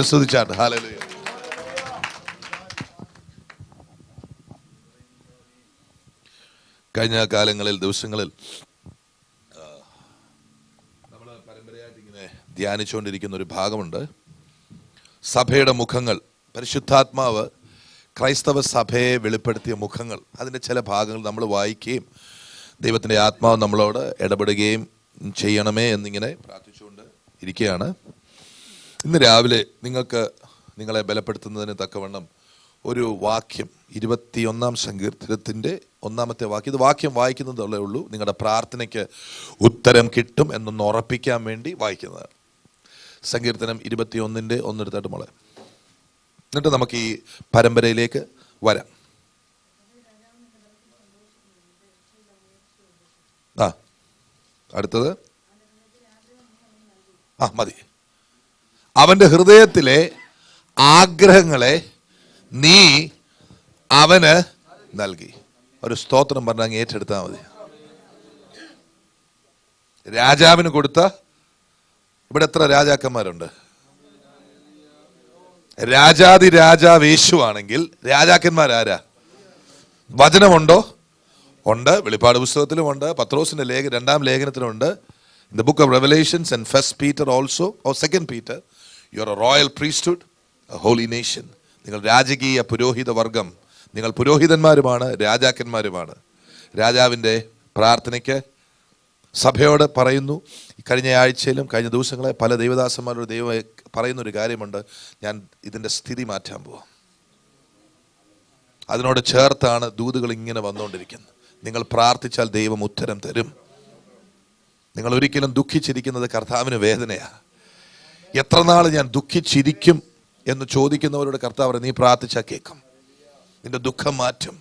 സ്തുതിച്ചാട്ടെ. Hallelujah. കഴിഞ്ഞ കാലങ്ങളിൽ ദിവസങ്ങളിൽ നമ്മൾ പരമ്പരയായിട്ട് ഇങ്ങനെ ധ്യാനിച്ചുകൊണ്ടിരിക്കുന്ന ഒരു ഭാഗമുണ്ട്. സഭയുടെ മുഖങ്ങൾ. പരിശുദ്ധാത്മാവ് ക്രൈസ്തവ സഭയെ വെളിപ്പെടുത്തിയ മുഖങ്ങൾ. അതിൻ്റെ ചില ഭാഗങ്ങൾ നമ്മൾ വായിക്കുകയും ദൈവത്തിൻ്റെ ആത്മാവ് നമ്മളോട് ഇടപെടുകയും ചെയ്യണമേ എന്നിങ്ങനെ പ്രാർത്ഥിച്ചുകൊണ്ട് ഇരിക്കുകയാണ്. ഇന്ന് രാവിലെ നിങ്ങളെ ബലപ്പെടുത്തുന്നതിന് തക്കവണ്ണം ഒരു വാക്യം 21 സങ്കീർത്തനത്തിൻ്റെ 1-ാമത്തെ വാക്യം. ഇത് വാക്യം വായിക്കുന്നതേ ഉള്ളൂ. നിങ്ങളുടെ പ്രാർത്ഥനയ്ക്ക് ഉത്തരം കിട്ടും എന്നൊന്ന് ഉറപ്പിക്കാൻ വേണ്ടി വായിക്കുന്നതാണ്. സങ്കീർത്തനം 21-ന്റെ 1 എടുത്തിട്ട് മോളെ, എന്നിട്ട് നമുക്ക് ഈ പരമ്പരയിലേക്ക് വരാം. അടുത്തത് മതി. അവന്റെ ഹൃദയത്തിലെ ആഗ്രഹങ്ങളെ നീ അവന് നൽകി. ഒരു സ്തോത്രം പറഞ്ഞ അങ്ങ് ഏറ്റെടുത്താൽ മതി. രാജാവിന് കൊടുത്ത, ഇവിടെ എത്ര രാജാക്കന്മാരുണ്ട്? രാജാതി രാജാവ് യേശുവാണെങ്കിൽ രാജാക്കന്മാരാരാ? വചനമുണ്ടോ? ഉണ്ട്. വെളിപ്പാട് പുസ്തകത്തിലും ഉണ്ട്. പത്രോസിന്റെ 2-ാം ലേഖനത്തിലുണ്ട്. In the book of Revelations and 1 Peter also, or 2 Peter, you are a royal priesthood, a holy nation. നിങ്ങൾ രാജകീയ പുരോഹിത വർഗം. നിങ്ങൾ പുരോഹിതന്മാരുമാണ്, രാജാക്കന്മാരുമാണ്. രാജാവിൻ്റെ പ്രാർത്ഥനയ്ക്ക് സഭയോട് പറയുന്നു. കഴിഞ്ഞ ആഴ്ചയിലും കഴിഞ്ഞ ദിവസങ്ങളെ പല ദൈവദാസന്മാരോട് ദൈവം പറയുന്നൊരു കാര്യമുണ്ട്. ഞാൻ ഇതിൻ്റെ സ്ഥിതി മാറ്റാൻ പോവാം. അതിനോട് ചേർത്താണ് ദൂതുകൾ ഇങ്ങനെ വന്നുകൊണ്ടിരിക്കുന്നത്. നിങ്ങൾ പ്രാർത്ഥിച്ചാൽ ദൈവം ഉത്തരം തരും. നിങ്ങൾ ഒരിക്കലും ദുഃഖിച്ചിരിക്കുന്നത് കർത്താവിന് വേദനയാണ്. എത്ര നാൾ ഞാൻ ദുഃഖിച്ചിരിക്കും എന്ന് ചോദിക്കുന്നവരോട് കർത്താവ് നീ പ്രാർത്ഥിച്ചാൽ കേൾക്കും, നിന്റെ ദുഃഖം മാറ്റും.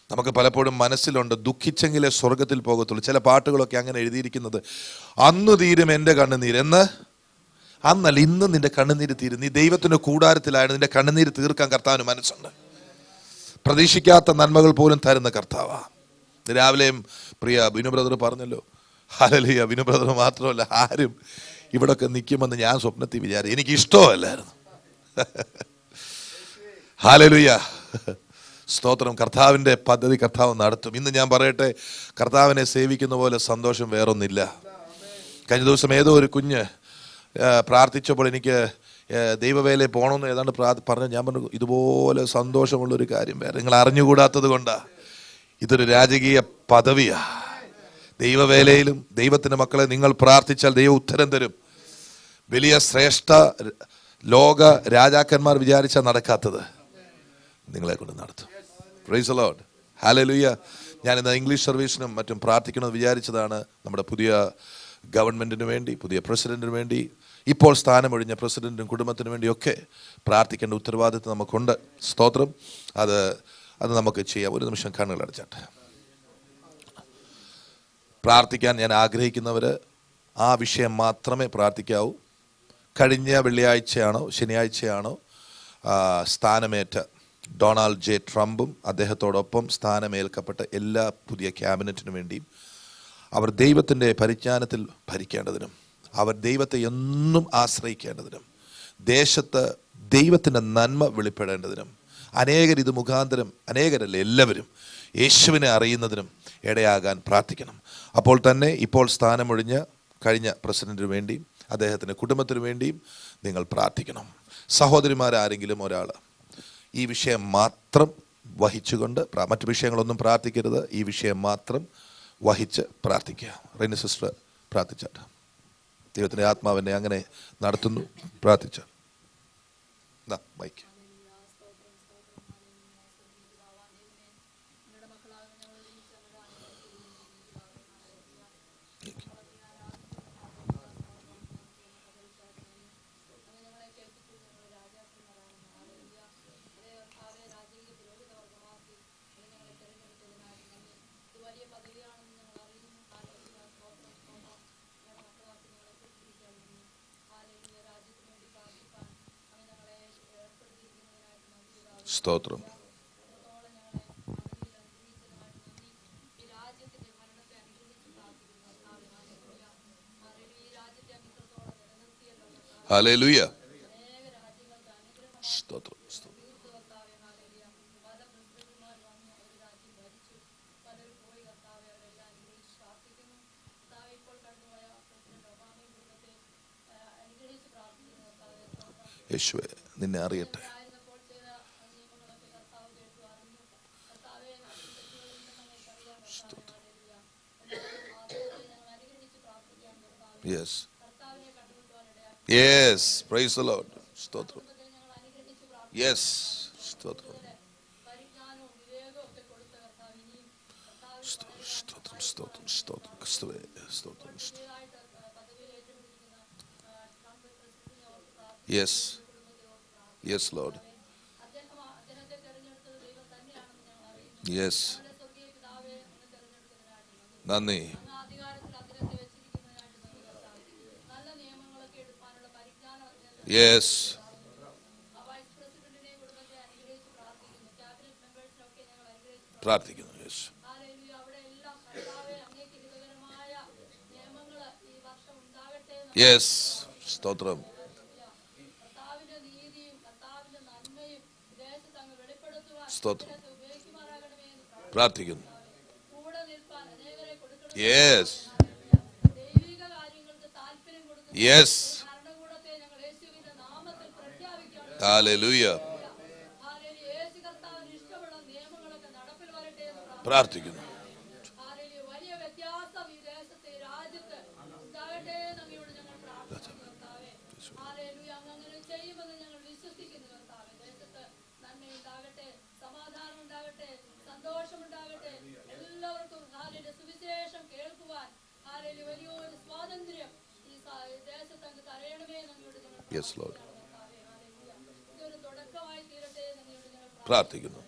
നമുക്ക് പലപ്പോഴും മനസ്സിലുണ്ട് ദുഃഖിച്ചെങ്കിലേ സ്വർഗത്തിൽ പോകത്തുള്ളൂ. ചില പാട്ടുകളൊക്കെ അങ്ങനെ എഴുതിയിരിക്കുന്നത്, അന്ന് തീരും എൻ്റെ കണ്ണുനീര് എന്ന്. അന്നല്ല, ഇന്ന് നിന്റെ കണ്ണുനീര് തീരും. നീ ദൈവത്തിന്റെ കൂടാരത്തിലായത്, നിന്റെ കണ്ണുനീര് തീർക്കാൻ കർത്താവിന് മനസ്സുണ്ട്. പ്രതീക്ഷിക്കാത്ത നന്മകൾ പോലും തരുന്ന കർത്താവാ. രാവിലെയും പ്രിയ ബിനു ബ്രദർ പറഞ്ഞല്ലോ, ഹല്ലേലൂയ. ബിനു ബ്രദർ മാത്രമല്ല, ആരും ഇവിടൊക്കെ നിൽക്കുമെന്ന് ഞാൻ സ്വപ്നത്തിൽ വിചാരിച്ചു. എനിക്ക് ഇഷ്ടമല്ലായിരുന്നു. ഹല്ലേലൂയ, സ്തോത്രം. കർത്താവിൻ്റെ പദ്ധതി കർത്താവ് നടത്തും. ഇന്ന് ഞാൻ പറയട്ടെ, കർത്താവിനെ സേവിക്കുന്ന പോലെ സന്തോഷം വേറൊന്നില്ല. കഴിഞ്ഞ ദിവസം ഏതോ ഒരു കുഞ്ഞ് പ്രാർത്ഥിച്ചപ്പോൾ എനിക്ക് ദൈവവേലയിൽ പോകണമെന്ന് ഏതാണ്ട് പറഞ്ഞു. ഞാൻ പറഞ്ഞു, ഇതുപോലെ സന്തോഷമുള്ളൊരു കാര്യം വേറെ നിങ്ങൾ അറിഞ്ഞുകൂടാത്തത് കൊണ്ടാ. ഇതൊരു രാജകീയ പദവിയാ. ദൈവവേലയിലും ദൈവത്തിൻ്റെ മക്കളെ നിങ്ങൾ പ്രാർത്ഥിച്ചാൽ ദൈവം ഉത്തരം തരും. വലിയ ശ്രേഷ്ഠ ലോക രാജാക്കന്മാർ വിചാരിച്ചാൽ നടക്കാത്തത് നിങ്ങളെ കൊണ്ട് നടത്തും. Praise the Lord. ഹല്ലേലൂയ. ഞാൻ ഇന്ന് ഇംഗ്ലീഷ് സർവീസിനും മറ്റും പ്രാർത്ഥിക്കണമെന്ന് വിചാരിച്ചതാണ്. നമ്മുടെ പുതിയ ഗവൺമെൻറ്റിന് വേണ്ടി, പുതിയ പ്രസിഡന്റിന് വേണ്ടി, ഇപ്പോൾ സ്ഥാനമൊഴിഞ്ഞ പ്രസിഡന്റിനും കുടുംബത്തിനു വേണ്ടിയൊക്കെ പ്രാർത്ഥിക്കേണ്ട ഉത്തരവാദിത്വം നമുക്കുണ്ട്. സ്തോത്രം. അത് നമുക്ക് ചെയ്യാം. ഒരു നിമിഷം കണ്ണുകൾ അടച്ചാട്ടെ. പ്രാർത്ഥിക്കാൻ ഞാൻ ആഗ്രഹിക്കുന്നവർ ആ വിഷയം മാത്രമേ പ്രാർത്ഥിക്കാവൂ. കഴിഞ്ഞ വെള്ളിയാഴ്ചയാണോ ശനിയാഴ്ചയാണോ സ്ഥാനമേറ്റ ഡൊണാൾഡ് ജെ ട്രംപും അദ്ദേഹത്തോടൊപ്പം സ്ഥാനമേൽക്കപ്പെട്ട എല്ലാ പുതിയ ക്യാബിനറ്റിനു വേണ്ടിയും അവർ ദൈവത്തിൻ്റെ പരിജ്ഞാനത്തിൽ ഭരിക്കേണ്ടതിനും അവർ ദൈവത്തെ എന്നും ആശ്രയിക്കേണ്ടതിനും ദേശത്ത് ദൈവത്തിൻ്റെ നന്മ വെളിപ്പെടേണ്ടതിനും അനേകർ ഇത് മുഖാന്തരം, അനേകരല്ല എല്ലാവരും യേശുവിനെ അറിയുന്നതിനും ഇടയാകാൻ പ്രാർത്ഥിക്കണം. അപ്പോൾ തന്നെ ഇപ്പോൾ സ്ഥാനമൊഴിഞ്ഞ കഴിഞ്ഞ പ്രസിഡന്റിന് വേണ്ടിയും അദ്ദേഹത്തിൻ്റെ കുടുംബത്തിനു വേണ്ടിയും നിങ്ങൾ പ്രാർത്ഥിക്കണം. സഹോദരിമാരാരെങ്കിലും ഒരാൾ ഈ വിഷയം മാത്രം വഹിച്ചുകൊണ്ട്, മറ്റു വിഷയങ്ങളൊന്നും പ്രാർത്ഥിക്കരുത്, ഈ വിഷയം മാത്രം വഹിച്ച് പ്രാർത്ഥിക്കുക. റെനി സിസ്റ്റർ പ്രാർത്ഥിച്ചാട്ട്. ദൈവത്തിൻ്റെ ആത്മാവിനെ അങ്ങനെ നടത്തുന്നു. പ്രാർത്ഥിച്ച മൈക്ക്. സ്തോത്രം. ഹല്ലേലൂയ. സ്തോത്രം, സ്തോത്രം. യേശുവേ നിന്നെ അറിയട്ടെ. Yes, yes, praise the Lord. സ്തോത്രം. യെസ്, സ്തോത്രം, സ്തോത്രം, സ്തോത്രം, സ്തോത്രം, ക്രിസ്തുവേ സ്തോത്രം. Yes, yes Lord. യെസ്, നന്ദി. യെസ്, പ്രാർത്ഥിക്കുന്നു. യെസ്, യെസ്, സ്തോത്രം. സ്തോത്രം, പ്രാർത്ഥിക്കുന്നു. Yes, yes, hallelujah. പ്രാർത്ഥിക്കുന്നു. Yes, Lord. പ്രാർത്ഥിക്കുന്നു.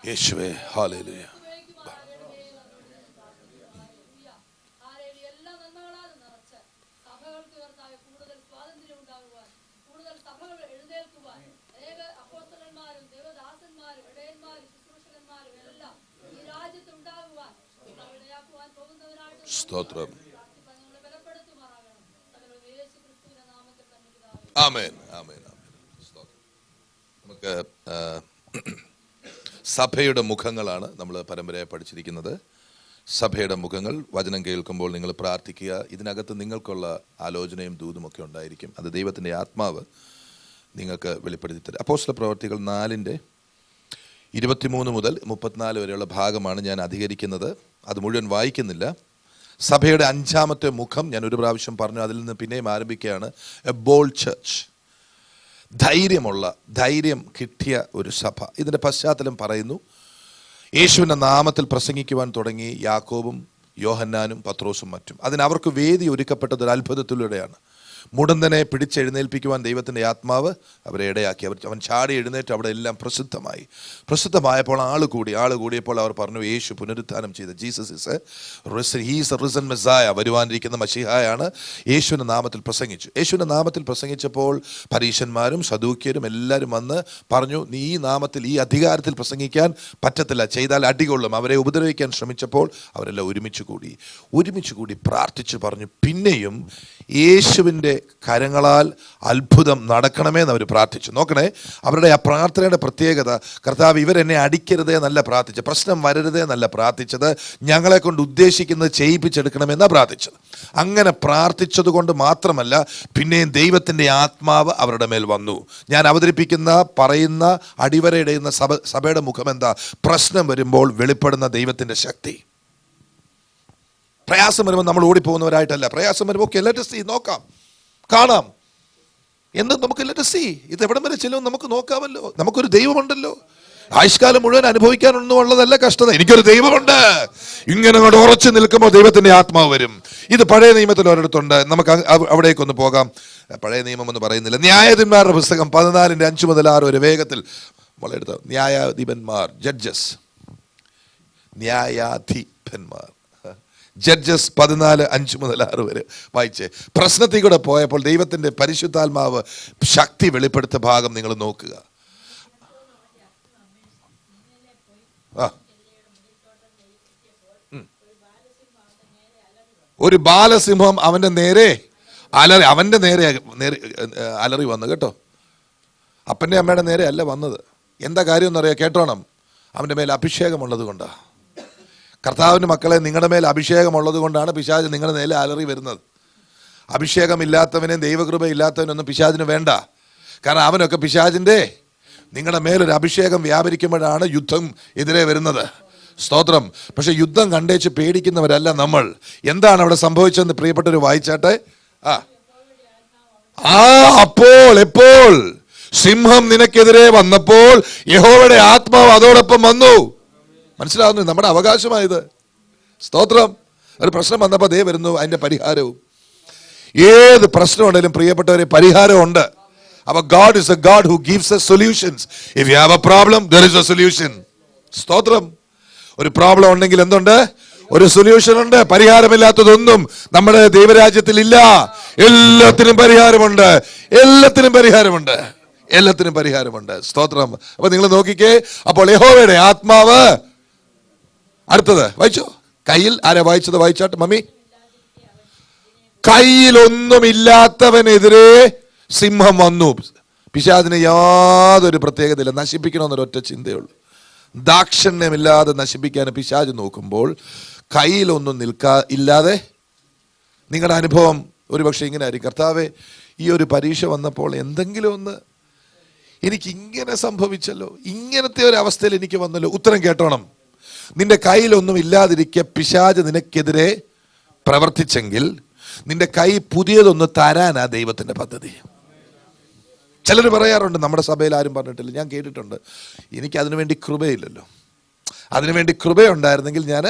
യേശുവേ ഹല്ലേലൂയ. സ്തോത്രം. ആമേൻ, ആമേൻ, ആമേൻ. നമുക്ക് സഭയുടെ മുഖങ്ങളാണ് നമ്മൾ പരമ്പരയെ പഠിച്ചിരിക്കുന്നത്. സഭയുടെ മുഖങ്ങൾ. വചനം കേൾക്കുമ്പോൾ നിങ്ങൾ പ്രാർത്ഥിക്കുക. ഇതിനകത്ത് നിങ്ങൾക്കുള്ള ആലോചനയും ദൂതുമൊക്കെ ഉണ്ടായിരിക്കും. അത് ദൈവത്തിൻ്റെ ആത്മാവ് നിങ്ങൾക്ക് വെളിപ്പെടുത്തി തരും. അപ്പോസ്തല പ്രവർത്തികൾ 4:23 മുതൽ 34 വരെയുള്ള ഭാഗമാണ് ഞാൻ അധികരിക്കുന്നത്. അത് മുഴുവൻ വായിക്കുന്നില്ല. സഭയുടെ 5ാമത്തെ മുഖം ഞാൻ ഒരു പ്രാവശ്യം പറഞ്ഞു. അതിൽ നിന്ന് പിന്നെയും ആരംഭിക്കുകയാണ്. A bold church. ധൈര്യം കിട്ടിയ ഒരു സഭ. ഇതിൻ്റെ പശ്ചാത്തലം പറയുന്നു. യേശുവിൻ്റെ നാമത്തിൽ പ്രസംഗിക്കുവാൻ തുടങ്ങി യാക്കോബും യോഹന്നാനും പത്രോസും മറ്റും. അവർക്ക് വേദി ഒരുക്കപ്പെട്ടത് ഒരു അത്ഭുതത്തിലൂടെയാണ്. മുടന്തനെ പിടിച്ചെഴുന്നേൽപ്പിക്കുവാൻ ദൈവത്തിൻ്റെ ആത്മാവ് അവരെ ഇടയാക്കി. അവൻ ചാടി എഴുന്നേറ്റ് അവിടെ എല്ലാം പ്രസിദ്ധമായപ്പോൾ ആൾ കൂടിയപ്പോൾ അവർ പറഞ്ഞു, യേശു പുനരുത്ഥാനം ചെയ്ത Jesus he's a risen Messiah, വരുവാനിരിക്കുന്ന മശീഹായാണ്. യേശുവിൻ്റെ നാമത്തിൽ പ്രസംഗിച്ചു. യേശുവിൻ്റെ നാമത്തിൽ പ്രസംഗിച്ചപ്പോൾ പരീശന്മാരും സദൂക്യരും എല്ലാവരും വന്ന് പറഞ്ഞു, നീ ഈ നാമത്തിൽ ഈ അധികാരത്തിൽ പ്രസംഗിക്കാൻ പറ്റത്തില്ല, ചെയ്താൽ അടികൊള്ളും. അവരെ ഉപദ്രവിക്കാൻ ശ്രമിച്ചപ്പോൾ അവരെല്ലാം ഒരുമിച്ച് കൂടി പ്രാർത്ഥിച്ചു പറഞ്ഞു, പിന്നെയും യേശുവിൻ്റെ കരങ്ങളാൽ അത്ഭുതം നടക്കണമെന്ന് അവർ പ്രാർത്ഥിച്ചു. നോക്കണേ, അവരുടെ ആ പ്രാർത്ഥനയുടെ പ്രത്യേകത, കർത്താവ് ഇവരെന്നെ അടിക്കരുതേ എന്നല്ല പ്രാർത്ഥിച്ചത്, പ്രശ്നം വരരുതേ എന്നല്ല പ്രാർത്ഥിച്ചത്, ഞങ്ങളെ കൊണ്ട് ഉദ്ദേശിക്കുന്നത് ചെയ്യിപ്പിച്ചെടുക്കണമെന്നാണ് പ്രാർത്ഥിച്ചത്. അങ്ങനെ പ്രാർത്ഥിച്ചത് കൊണ്ട് മാത്രമല്ല, പിന്നെയും ദൈവത്തിൻ്റെ ആത്മാവ് അവരുടെ മേൽ വന്നു. ഞാൻ പറയുന്ന അടിവരയിടുന്ന സഭയുടെ മുഖം എന്താ? പ്രശ്നം വരുമ്പോൾ വെളിപ്പെടുന്ന ദൈവത്തിൻ്റെ ശക്തി. പ്രയാസം വരുമ്പോൾ നമ്മൾ ഓടിപ്പോകുന്നവരായിട്ടല്ല. പ്രയാസം വരുമ്പോൾ ഓക്കെ, ലെറ്റ് us see, നോക്കാം, കാണാം എന്ന് നമുക്ക് ലെറ്റ് us see. ഇത് എവിടം വരെ ചെല്ലും നമുക്ക് നോക്കാമല്ലോ. നമുക്കൊരു ദൈവമുണ്ടല്ലോ. ആയുഷ്കാലം മുഴുവൻ അനുഭവിക്കാനൊന്നുമുള്ളതല്ല കഷ്ടത. എനിക്കൊരു ദൈവമുണ്ട്. ഇങ്ങനെ അങ്ങോട്ട് ഉറച്ചു നിൽക്കുമ്പോൾ ദൈവത്തിൻ്റെ ആത്മാവ് വരും. ഇത് പഴയ നിയമത്തിൽ ഒരിടത്തുണ്ട്. നമുക്ക് അവിടേക്കൊന്ന് പോകാം. പഴയ നിയമം എന്ന് പറയുന്നില്ല, ന്യായാധിപന്മാരുടെ പുസ്തകം 14:5 മുതൽ 6 വരെ വേഗത്തിൽ വളരെടുത്ത ന്യായാധിപന്മാർ, ന്യായാധിപന്മാർ ജഡ്ജസ് 14:5 മുതൽ 6 വരെ വായിച്ചേ. പ്രശ്നത്തിൽ കൂടെ പോയപ്പോൾ ദൈവത്തിൻ്റെ പരിശുദ്ധാത്മാവ് ശക്തി വെളിപ്പെടുത്ത ഭാഗം നിങ്ങൾ നോക്കുക. ഒരു ബാലസിംഹം അവന്റെ നേരെ അലറി വന്നു കേട്ടോ. അപ്പൻ്റെ അമ്മയുടെ നേരെ അല്ല വന്നത്. എന്താ കാര്യം എന്നറിയാം, കേട്ടോണം. അവൻ്റെ മേൽ അഭിഷേകമുള്ളത് കൊണ്ടാണ്. കർത്താവിൻ്റെ മക്കളെ, നിങ്ങളുടെ മേൽ അഭിഷേകമുള്ളത് കൊണ്ടാണ് പിശാച് നിങ്ങളുടെ നേരെ അലറി വരുന്നത്. അഭിഷേകമില്ലാത്തവനെയും ദൈവകൃപ ഇല്ലാത്തവനൊന്നും പിശാചിന് വേണ്ട. കാരണം അവനൊക്കെ പിശാചിൻ്റെ നിങ്ങളുടെ മേലൊരു അഭിഷേകം വ്യാപരിക്കുമ്പോഴാണ് യുദ്ധം എതിരെ വരുന്നത്. സ്തോത്രം. പക്ഷെ യുദ്ധം കണ്ടേച്ച് പേടിക്കുന്നവരല്ല നമ്മൾ. എന്താണ് അവിടെ സംഭവിച്ചതെന്ന് പ്രിയപ്പെട്ടവർ വായിച്ചാട്ടെ. അപ്പോൾ എപ്പോൾ സിംഹം നിനക്കെതിരെ വന്നപ്പോൾ യഹോവയുടെ ആത്മാവ് അതോടൊപ്പം വന്നു. മനസ്സിലാവുന്നു? നമ്മുടെ അവകാശമായത്. സ്തോത്രം. ഒരു പ്രശ്നം വന്നപ്പോൾ ദേ വരുന്നു അതിന്റെ പരിഹാരവും. ഏത് പ്രശ്നം ഉണ്ടെങ്കിലും പ്രിയപ്പെട്ടവരെ പരിഹാരമുണ്ട്. അപ്പൊ God is a God who gives us solutions. If you have a problem, there is a solution. സ്തോത്രം. ഒരു പ്രോബ്ലം ഉണ്ടെങ്കിൽ എന്തുണ്ട്? ഒരു സൊല്യൂഷൻ ഉണ്ട്. പരിഹാരമില്ലാത്തതൊന്നും നമ്മുടെ ദൈവരാജ്യത്തിൽ ഇല്ല. എല്ലാത്തിനും പരിഹാരമുണ്ട്. എല്ലാത്തിനും പരിഹാരമുണ്ട്. എല്ലാത്തിനും പരിഹാരമുണ്ട്. സ്തോത്രം. അപ്പൊ നിങ്ങൾ നോക്കിക്കേ. അപ്പോൾ യഹോവയുടെ ആത്മാവ്, അടുത്തത് വായിച്ചോ. കയ്യിൽ ആരാ വായിച്ചത്? വായിച്ചാട്ട് മമ്മി. കയ്യിലൊന്നുമില്ലാത്തവനെതിരെ സിംഹം വന്നു. പിശാചിന് യാതൊരു പ്രത്യേകതയില്ല, നശിപ്പിക്കണമെന്നൊരൊറ്റ ചിന്തയുള്ളൂ. ദാക്ഷിണ്യമില്ലാതെ നശിപ്പിക്കാൻ പിശാച് നോക്കുമ്പോൾ കയ്യിലൊന്നും ഇല്ലാതെ നിങ്ങളുടെ അനുഭവം ഒരുപക്ഷെ ഇങ്ങനെ ആയിരിക്കും. കർത്താവേ, ഈ ഒരു പരീക്ഷ വന്നപ്പോൾ എന്തെങ്കിലും ഒന്ന് എനിക്കിങ്ങനെ സംഭവിച്ചല്ലോ, ഇങ്ങനത്തെ ഒരു അവസ്ഥയിൽ എനിക്ക് വന്നല്ലോ. ഉത്തരം കേട്ടോണം. നിന്റെ കയ്യിലൊന്നും ഇല്ലാതിരിക്കെ പിശാച് നിനക്കെതിരെ പ്രവർത്തിച്ചെങ്കിൽ നിന്റെ കൈ പുതിയതൊന്ന് തരാനാ ദൈവത്തിന്റെ പദ്ധതി. ചിലർ പറയാറുണ്ട്, നമ്മുടെ സഭയിൽ ആരും പറഞ്ഞിട്ടില്ല, ഞാൻ കേട്ടിട്ടുണ്ട്, എനിക്ക് അതിനുവേണ്ടി കൃപയില്ലല്ലോ. അതിനുവേണ്ടി കൃപയുണ്ടായിരുന്നെങ്കിൽ ഞാൻ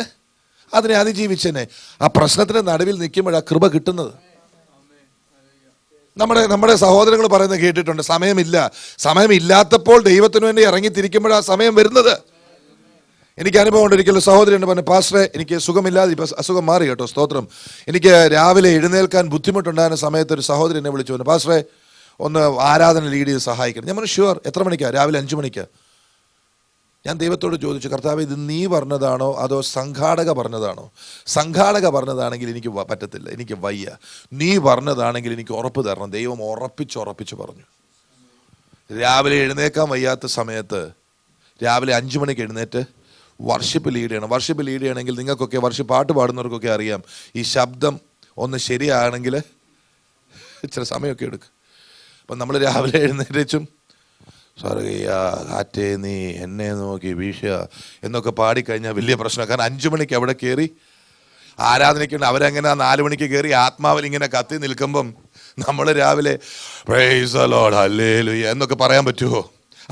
അതിനെ അതിജീവിച്ചേനെ. ആ പ്രശ്നത്തിന് നടുവിൽ നിൽക്കുമ്പോഴാണ് കൃപ കിട്ടുന്നത്. നമ്മുടെ സഹോദരങ്ങൾ പറയുന്നത് കേട്ടിട്ടുണ്ട്, സമയമില്ലാത്തപ്പോൾ ദൈവത്തിന് വേണ്ടി ഇറങ്ങിത്തിരിക്കുമ്പോഴാണ് സമയം വരുന്നത്. എനിക്ക് അനുഭവം ഉണ്ട്. ഒരിക്കലും സഹോദരി ഉണ്ട് പറഞ്ഞു, പാസ്റ്ററെ എനിക്ക് സുഖമില്ലാതെ, ഇപ്പം അസുഖം മാറി കേട്ടോ, സ്തോത്രം. എനിക്ക് രാവിലെ എഴുന്നേൽക്കാൻ ബുദ്ധിമുട്ടുണ്ടായിരുന്ന സമയത്ത് ഒരു സഹോദരി എന്നെ വിളിച്ചു പറഞ്ഞു, പാസ്റ്ററെ ഒന്ന് ആരാധന ലീഡ് ചെയ്ത് സഹായിക്കണം. ഞാൻ പറഞ്ഞു ഷുവർ. എത്ര മണിക്കാണ്? രാവിലെ 5 മണിക്ക്. ഞാൻ ദൈവത്തോട് ചോദിച്ചു, കർത്താവ് ഇത് നീ പറഞ്ഞതാണോ അതോ സംഘാടക പറഞ്ഞതാണോ? സംഘാടക പറഞ്ഞതാണെങ്കിൽ എനിക്ക് പറ്റത്തില്ല, എനിക്ക് വയ്യ. നീ പറഞ്ഞതാണെങ്കിൽ എനിക്ക് ഉറപ്പ് തരണം. ദൈവം ഉറപ്പിച്ച് പറഞ്ഞു. രാവിലെ എഴുന്നേക്കാൻ വയ്യാത്ത സമയത്ത് രാവിലെ 5 മണിക്ക് എഴുന്നേറ്റ് വർഷിപ്പ് ലീഡ് ചെയ്യണം. വർഷിപ്പ് ലീഡ് ചെയ്യണമെങ്കിൽ നിങ്ങൾക്കൊക്കെ പാട്ട് പാടുന്നവർക്കൊക്കെ അറിയാം, ഈ ശബ്ദം ഒന്ന് ശരിയാണെങ്കിൽ ഇച്ചിരി സമയമൊക്കെ എടുക്കും. അപ്പം നമ്മൾ രാവിലെ എഴുന്നേറ്റും സ്വർഗീയ കാറ്റേ നീ എന്നെ നോക്കി വീശ എന്നൊക്കെ പാടിക്കഴിഞ്ഞാൽ വലിയ പ്രശ്നമാണ്. കാരണം 5 മണിക്ക് അവിടെ കയറി ആരാധനയ്ക്കുണ്ട്. അവരെങ്ങനെ 4 മണിക്ക് കയറി ആത്മാവിൽ ഇങ്ങനെ കത്തി നിൽക്കുമ്പം നമ്മൾ രാവിലെ പ്രൈസ് ദി ലോർഡ് ഹല്ലേലൂയ എന്നൊക്കെ പറയാൻ പറ്റുമോ?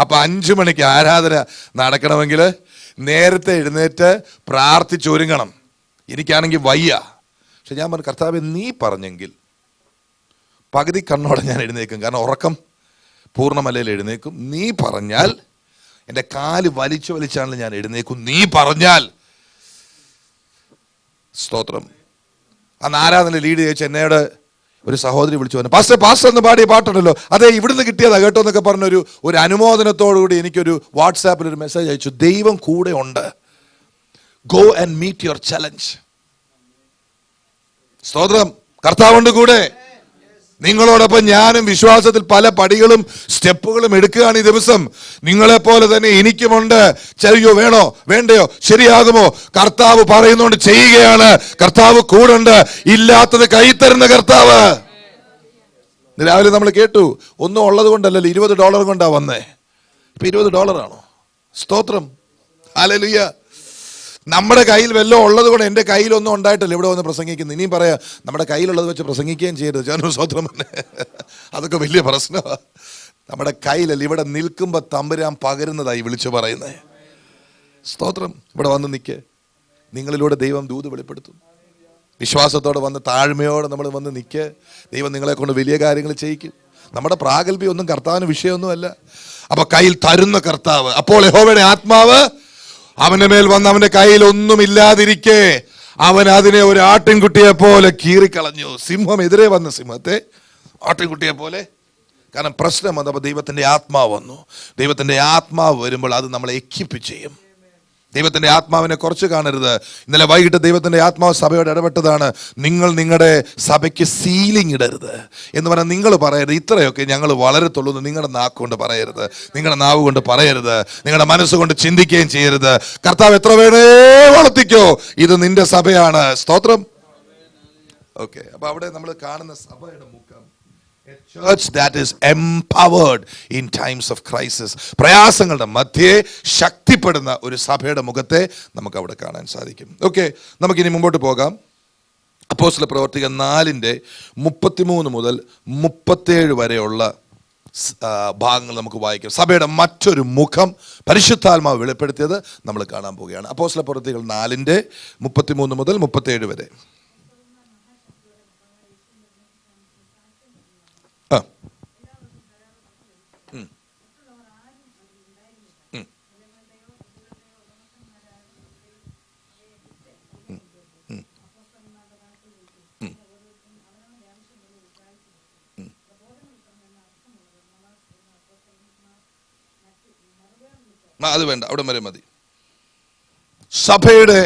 അപ്പം 5 മണിക്ക് ആരാധന നടക്കണമെങ്കിൽ നേരത്തെ എഴുന്നേറ്റ് പ്രാർത്ഥിച്ചൊരുങ്ങണം. എനിക്കാണെങ്കിൽ വയ്യ. പക്ഷെ ഞാൻ പറഞ്ഞു, കർത്താവേ നീ പറഞ്ഞെങ്കിൽ പകുതി കണ്ണോടെ ഞാൻ എഴുന്നേക്കും. കാരണം ഉറക്കം പൂർണ്ണമല്ലയിൽ എഴുന്നേക്കും. നീ പറഞ്ഞാൽ എൻ്റെ കാല് വലിച്ചാണെങ്കിലും ഞാൻ എഴുന്നേക്കും. നീ പറഞ്ഞാൽ. സ്തോത്രം. അന്ന് ആരാധന ലീഡ് ചെയ്യിച്ച എന്നോട് ഒരു സഹോദരി വിളിച്ചു പറഞ്ഞു, പാസ്റ്റർ എന്ന് പാടിയ പാട്ടുണ്ടല്ലോ, അതെ ഇവിടുന്ന് കിട്ടിയതാ കേട്ടോ എന്നൊക്കെ പറഞ്ഞൊരു അനുമോദനത്തോടുകൂടി എനിക്കൊരു വാട്സാപ്പിൽ ഒരു മെസ്സേജ് അയച്ചു. ദൈവം കൂടെ ഉണ്ട്. Go and meet your challenge. സ്തോത്രം. കർത്താവുണ്ട് കൂടെ. നിങ്ങളോടൊപ്പം ഞാനും വിശ്വാസത്തിൽ പല പടികളും സ്റ്റെപ്പുകളും എടുക്കുകയാണ് ഈ ദിവസം. നിങ്ങളെപ്പോലെ തന്നെ എനിക്കുമുണ്ട്. ചെയ്യോ, വേണോ വേണ്ടയോ, ശരിയാകുമോ, കർത്താവ് പറയുന്നോണ്ട് ചെയ്യുകയാണ്. കർത്താവ് കൂടുണ്ട്. ഇല്ലാത്തത് കൈത്തരുന്ന കർത്താവ്. രാവിലെ നമ്മൾ കേട്ടു, ഒന്നും ഉള്ളത് കൊണ്ടല്ലല്ലോ, $20 കൊണ്ടാ വന്നേ. ഇപ്പൊ $20 സ്തോത്രം. ഹല്ലേലൂയ. നമ്മുടെ കയ്യിൽ വല്ലതും ഉള്ളത് കൊണ്ട് എൻ്റെ കയ്യിലൊന്നും ഉണ്ടായിട്ടല്ല ഇവിടെ വന്ന് പ്രസംഗിക്കുന്നു. ഇനിയും പറയാം, നമ്മുടെ കയ്യിലുള്ളത് വെച്ച് പ്രസംഗിക്കുകയും ചെയ്യരുത്. ഞാൻ സ്തോത്രം. അതൊക്കെ വലിയ പ്രശ്നമാണ്. നമ്മുടെ കയ്യിലല്ല, ഇവിടെ നിൽക്കുമ്പോൾ തമ്പുരാൻ പകരുന്നതായി വിളിച്ചു പറയുന്നത്. സ്തോത്രം. ഇവിടെ വന്ന് നിൽക്ക്. നിങ്ങളിലൂടെ ദൈവം ദൂത് വെളിപ്പെടുത്തും. വിശ്വാസത്തോടെ വന്ന് താഴ്മയോടെ നമ്മൾ വന്ന് നിൽക്ക്. ദൈവം നിങ്ങളെ കൊണ്ട് വലിയ കാര്യങ്ങൾ ചെയ്യിക്കും. നമ്മുടെ പ്രാഗൽഭ്യം ഒന്നും കർത്താവിന് വിഷയമൊന്നുമല്ല. അപ്പൊ കയ്യിൽ തരുന്ന കർത്താവ്. അപ്പോൾ യഹോവയുടെ ആത്മാവ് അവന്റെ മേൽ വന്ന് അവന്റെ കയ്യിൽ ഒന്നുമില്ലാതിരിക്കെ അവൻ അതിനെ ഒരു ആട്ടിൻകുട്ടിയെ പോലെ കീറിക്കളഞ്ഞു. സിംഹം എതിരെ വന്ന സിംഹത്തെ ആട്ടിൻകുട്ടിയെ പോലെ. കാരണം പ്രശ്നം വന്നപ്പോൾ ദൈവത്തിന്റെ ആത്മാവ് വന്നു. ദൈവത്തിന്റെ ആത്മാവ് വരുമ്പോൾ അത് നമ്മളെ എക്യുപ്പ് ചെയ്യും. ദൈവത്തിന്റെ ആത്മാവിനെ കുറച്ച് കാണരുത്. ഇന്നലെ വൈകിട്ട് ദൈവത്തിന്റെ ആത്മാവ് സഭയോട് ഇടപെട്ടതാണ്. നിങ്ങൾ നിങ്ങളുടെ സഭയ്ക്ക് സീലിംഗ് ഇടരുത് എന്ന് പറഞ്ഞാൽ നിങ്ങൾ പറയരുത് ഇത്രയൊക്കെ ഞങ്ങൾ വളരത്തുള്ളൂ എന്ന് നിങ്ങളുടെ നാക്കുകൊണ്ട് പറയരുത്, നിങ്ങളുടെ നാവ് കൊണ്ട് പറയരുത്, നിങ്ങളുടെ മനസ്സുകൊണ്ട് ചിന്തിക്കുകയും ചെയ്യരുത്. കർത്താവ് എത്ര വേണേ വളർത്തിക്കോ, ഇത് നിന്റെ സഭയാണ്. സ്തോത്രം. ഓക്കെ, അപ്പൊ അവിടെ നമ്മൾ കാണുന്ന സഭയുടെ മുഖം, a church that is empowered in times of crisis. പ്രയാസങ്ങളുടെ മധ്യേ ശക്തിപ്പെടുന്ന ഒരു സഭയുടെ മുഖത്തെ നമുക്ക് അവിടെ കാണാൻ സാധിക്കും. ഓക്കെ, നമുക്കിനി മുമ്പോട്ട് പോകാം. അപ്പോസ്തല പ്രവർത്തികൾ 4:33 മുതൽ 37 വരെയുള്ള ഭാഗങ്ങൾ നമുക്ക് വായിക്കാം. സഭയുടെ മറ്റൊരു മുഖം പരിശുദ്ധാത്മാവ് വെളിപ്പെടുത്തിയത് നമ്മൾ കാണാൻ പോവുകയാണ്. അപ്പോസ്തല പ്രവർത്തികൾ 4:33 മുതൽ 37 വരെ. അത് വേണ്ട, അവിടെ വരെ മതി. സഭയുടെ